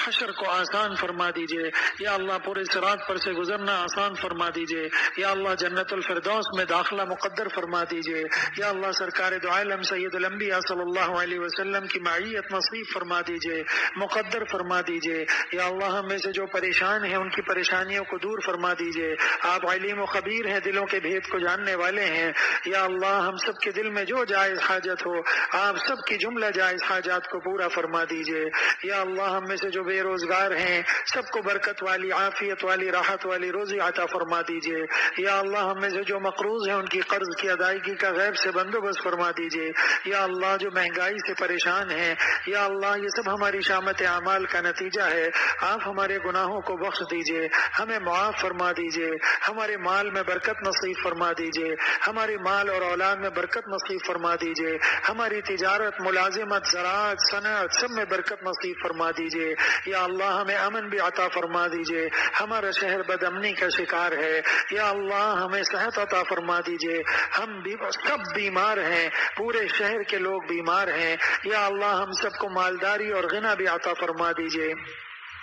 حشر کو آسان فرما دیجئے۔ یا اللہ پورے صراط پر سے گزرنا آسان فرما دیجئے۔ یا اللہ جنت الفردوس میں داخلہ مقدر فرما دیجئے۔ یا اللہ سرکار دو عالم سید الانبیاء صلی اللہ علیہ وسلم کی معیت نصیب فرما دیجئے، مقدر فرما دیجئے۔ یا اللہ ہم میں سے جو پریشان ہیں ان کی پریشانیوں کو دور فرما دیجئے۔ آپ علیم و خبیر ہیں، دلوں کے بھید کو جاننے والے ہیں۔ یا اللہ ہم سب کے دل میں جو جائز حاجت ہو آپ سب کی جملہ جائز حاجات کو پورا فرما دیجئے۔ یا اللہ ہم میں سے جو بے روزگار ہیں سب کو برکت والی، عافیت والی، راحت والی روزی عطا فرما دیجئے۔ یا اللہ ہم میں سے جو مقروض ہیں ان کی قرض کی ادائیگی کا غیب سے بندوبست فرما دیجئے۔ یا اللہ جو مہنگائی سے پریشان ہیں، یا اللہ یہ سب ہماری شامت اعمال کا نتیجہ ہے، آپ ہمارے گناہوں کو بخش دیجئے، ہمیں معاف فرما دیجئے، ہمارے مال میں برکت نصیب فرما دیجئے، ہمارے مال اور اولاد میں برکت نصیب فرما دیجئے، ہماری تجارت، ملازمت، زراعت، صنعت سب میں برکت نصیب فرما دیجئے۔ یا اللہ ہمیں امن بھی عطا فرما دیجئے، ہمارا شہر بد امنی کا شکار ہے۔ یا اللہ ہمیں صحت عطا فرما دیجئے، ہم بھی سب بیمار ہیں، پورے شہر کے لوگ بیمار ہیں۔ یا اللہ ہم سب کو مالداری اور غنا بھی عطا فرما دیجئے،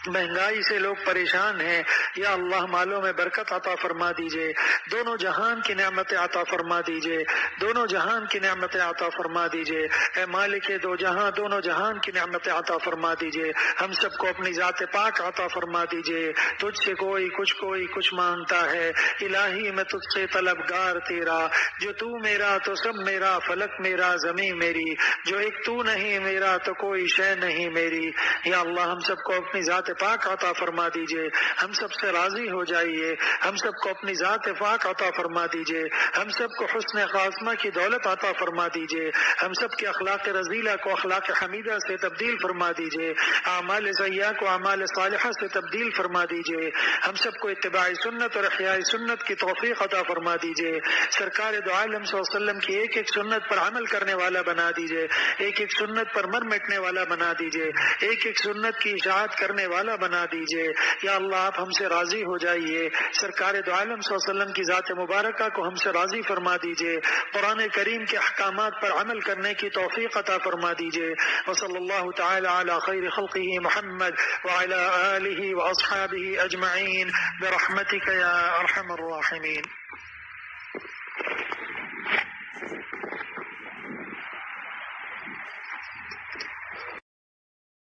مہنگائی سے لوگ پریشان ہیں۔ یا اللہ مالوں میں برکت عطا فرما دیجئے، دونوں جہان کی نعمتیں عطا فرما دیجئے، دونوں جہان کی نعمتیں عطا فرما دیجئے۔ اے مالک دو جہاں، دونوں جہان کی نعمتیں عطا فرما دیجئے، ہم سب کو اپنی ذات پاک عطا فرما دیجئے۔ تجھ سے کوئی کچھ مانگتا ہے، الہی میں تجھ سے طلبگار تیرا، جو تو میرا تو سب میرا، فلک میرا زمین میری، جو ایک تو نہیں میرا تو کوئی شے نہیں میری۔ یا اللہ ہم سب کو اپنی ذات پاک عطا فرما دیجئے، ہم سب سے راضی ہو جائیے، ہم سب کو اپنی ذات پاک عطا فرما دیجئے، ہم سب کو حسن خاتمہ کی دولت عطا فرما دیجئے، ہم سب کے اخلاق رذیلہ کو اخلاق حمیدہ سے تبدیل فرما دیجئے، اعمال سیئہ کو اعمال صالحہ سے تبدیل فرما دیجئے، ہم سب کو اتباع سنت اور احیاء سنت کی توفیق عطا فرما دیجئے، سرکار دو عالم صلی اللہ علیہ وسلم کی ایک ایک سنت پر عمل کرنے والا بنا دیجئے، ایک ایک سنت پر مر مٹنے والا بنا دیجئے، ایک ایک سنت کی اشاعت کرنے والا والا بنا دیجئے۔ یا اللہ آپ ہم سے راضی ہو جائیے، سرکار دو عالم صلی اللہ علیہ وسلم کی ذات مبارکہ کو ہم سے راضی فرما دیجئے، قرآن کریم کے احکامات پر عمل کرنے کی توفیق عطا فرما دیجئے۔ وصلی اللہ تعالی علی خیر خلقہ محمد وعلی آلہ واصحابہ اجمعین برحمتک یا ارحم الراحمین۔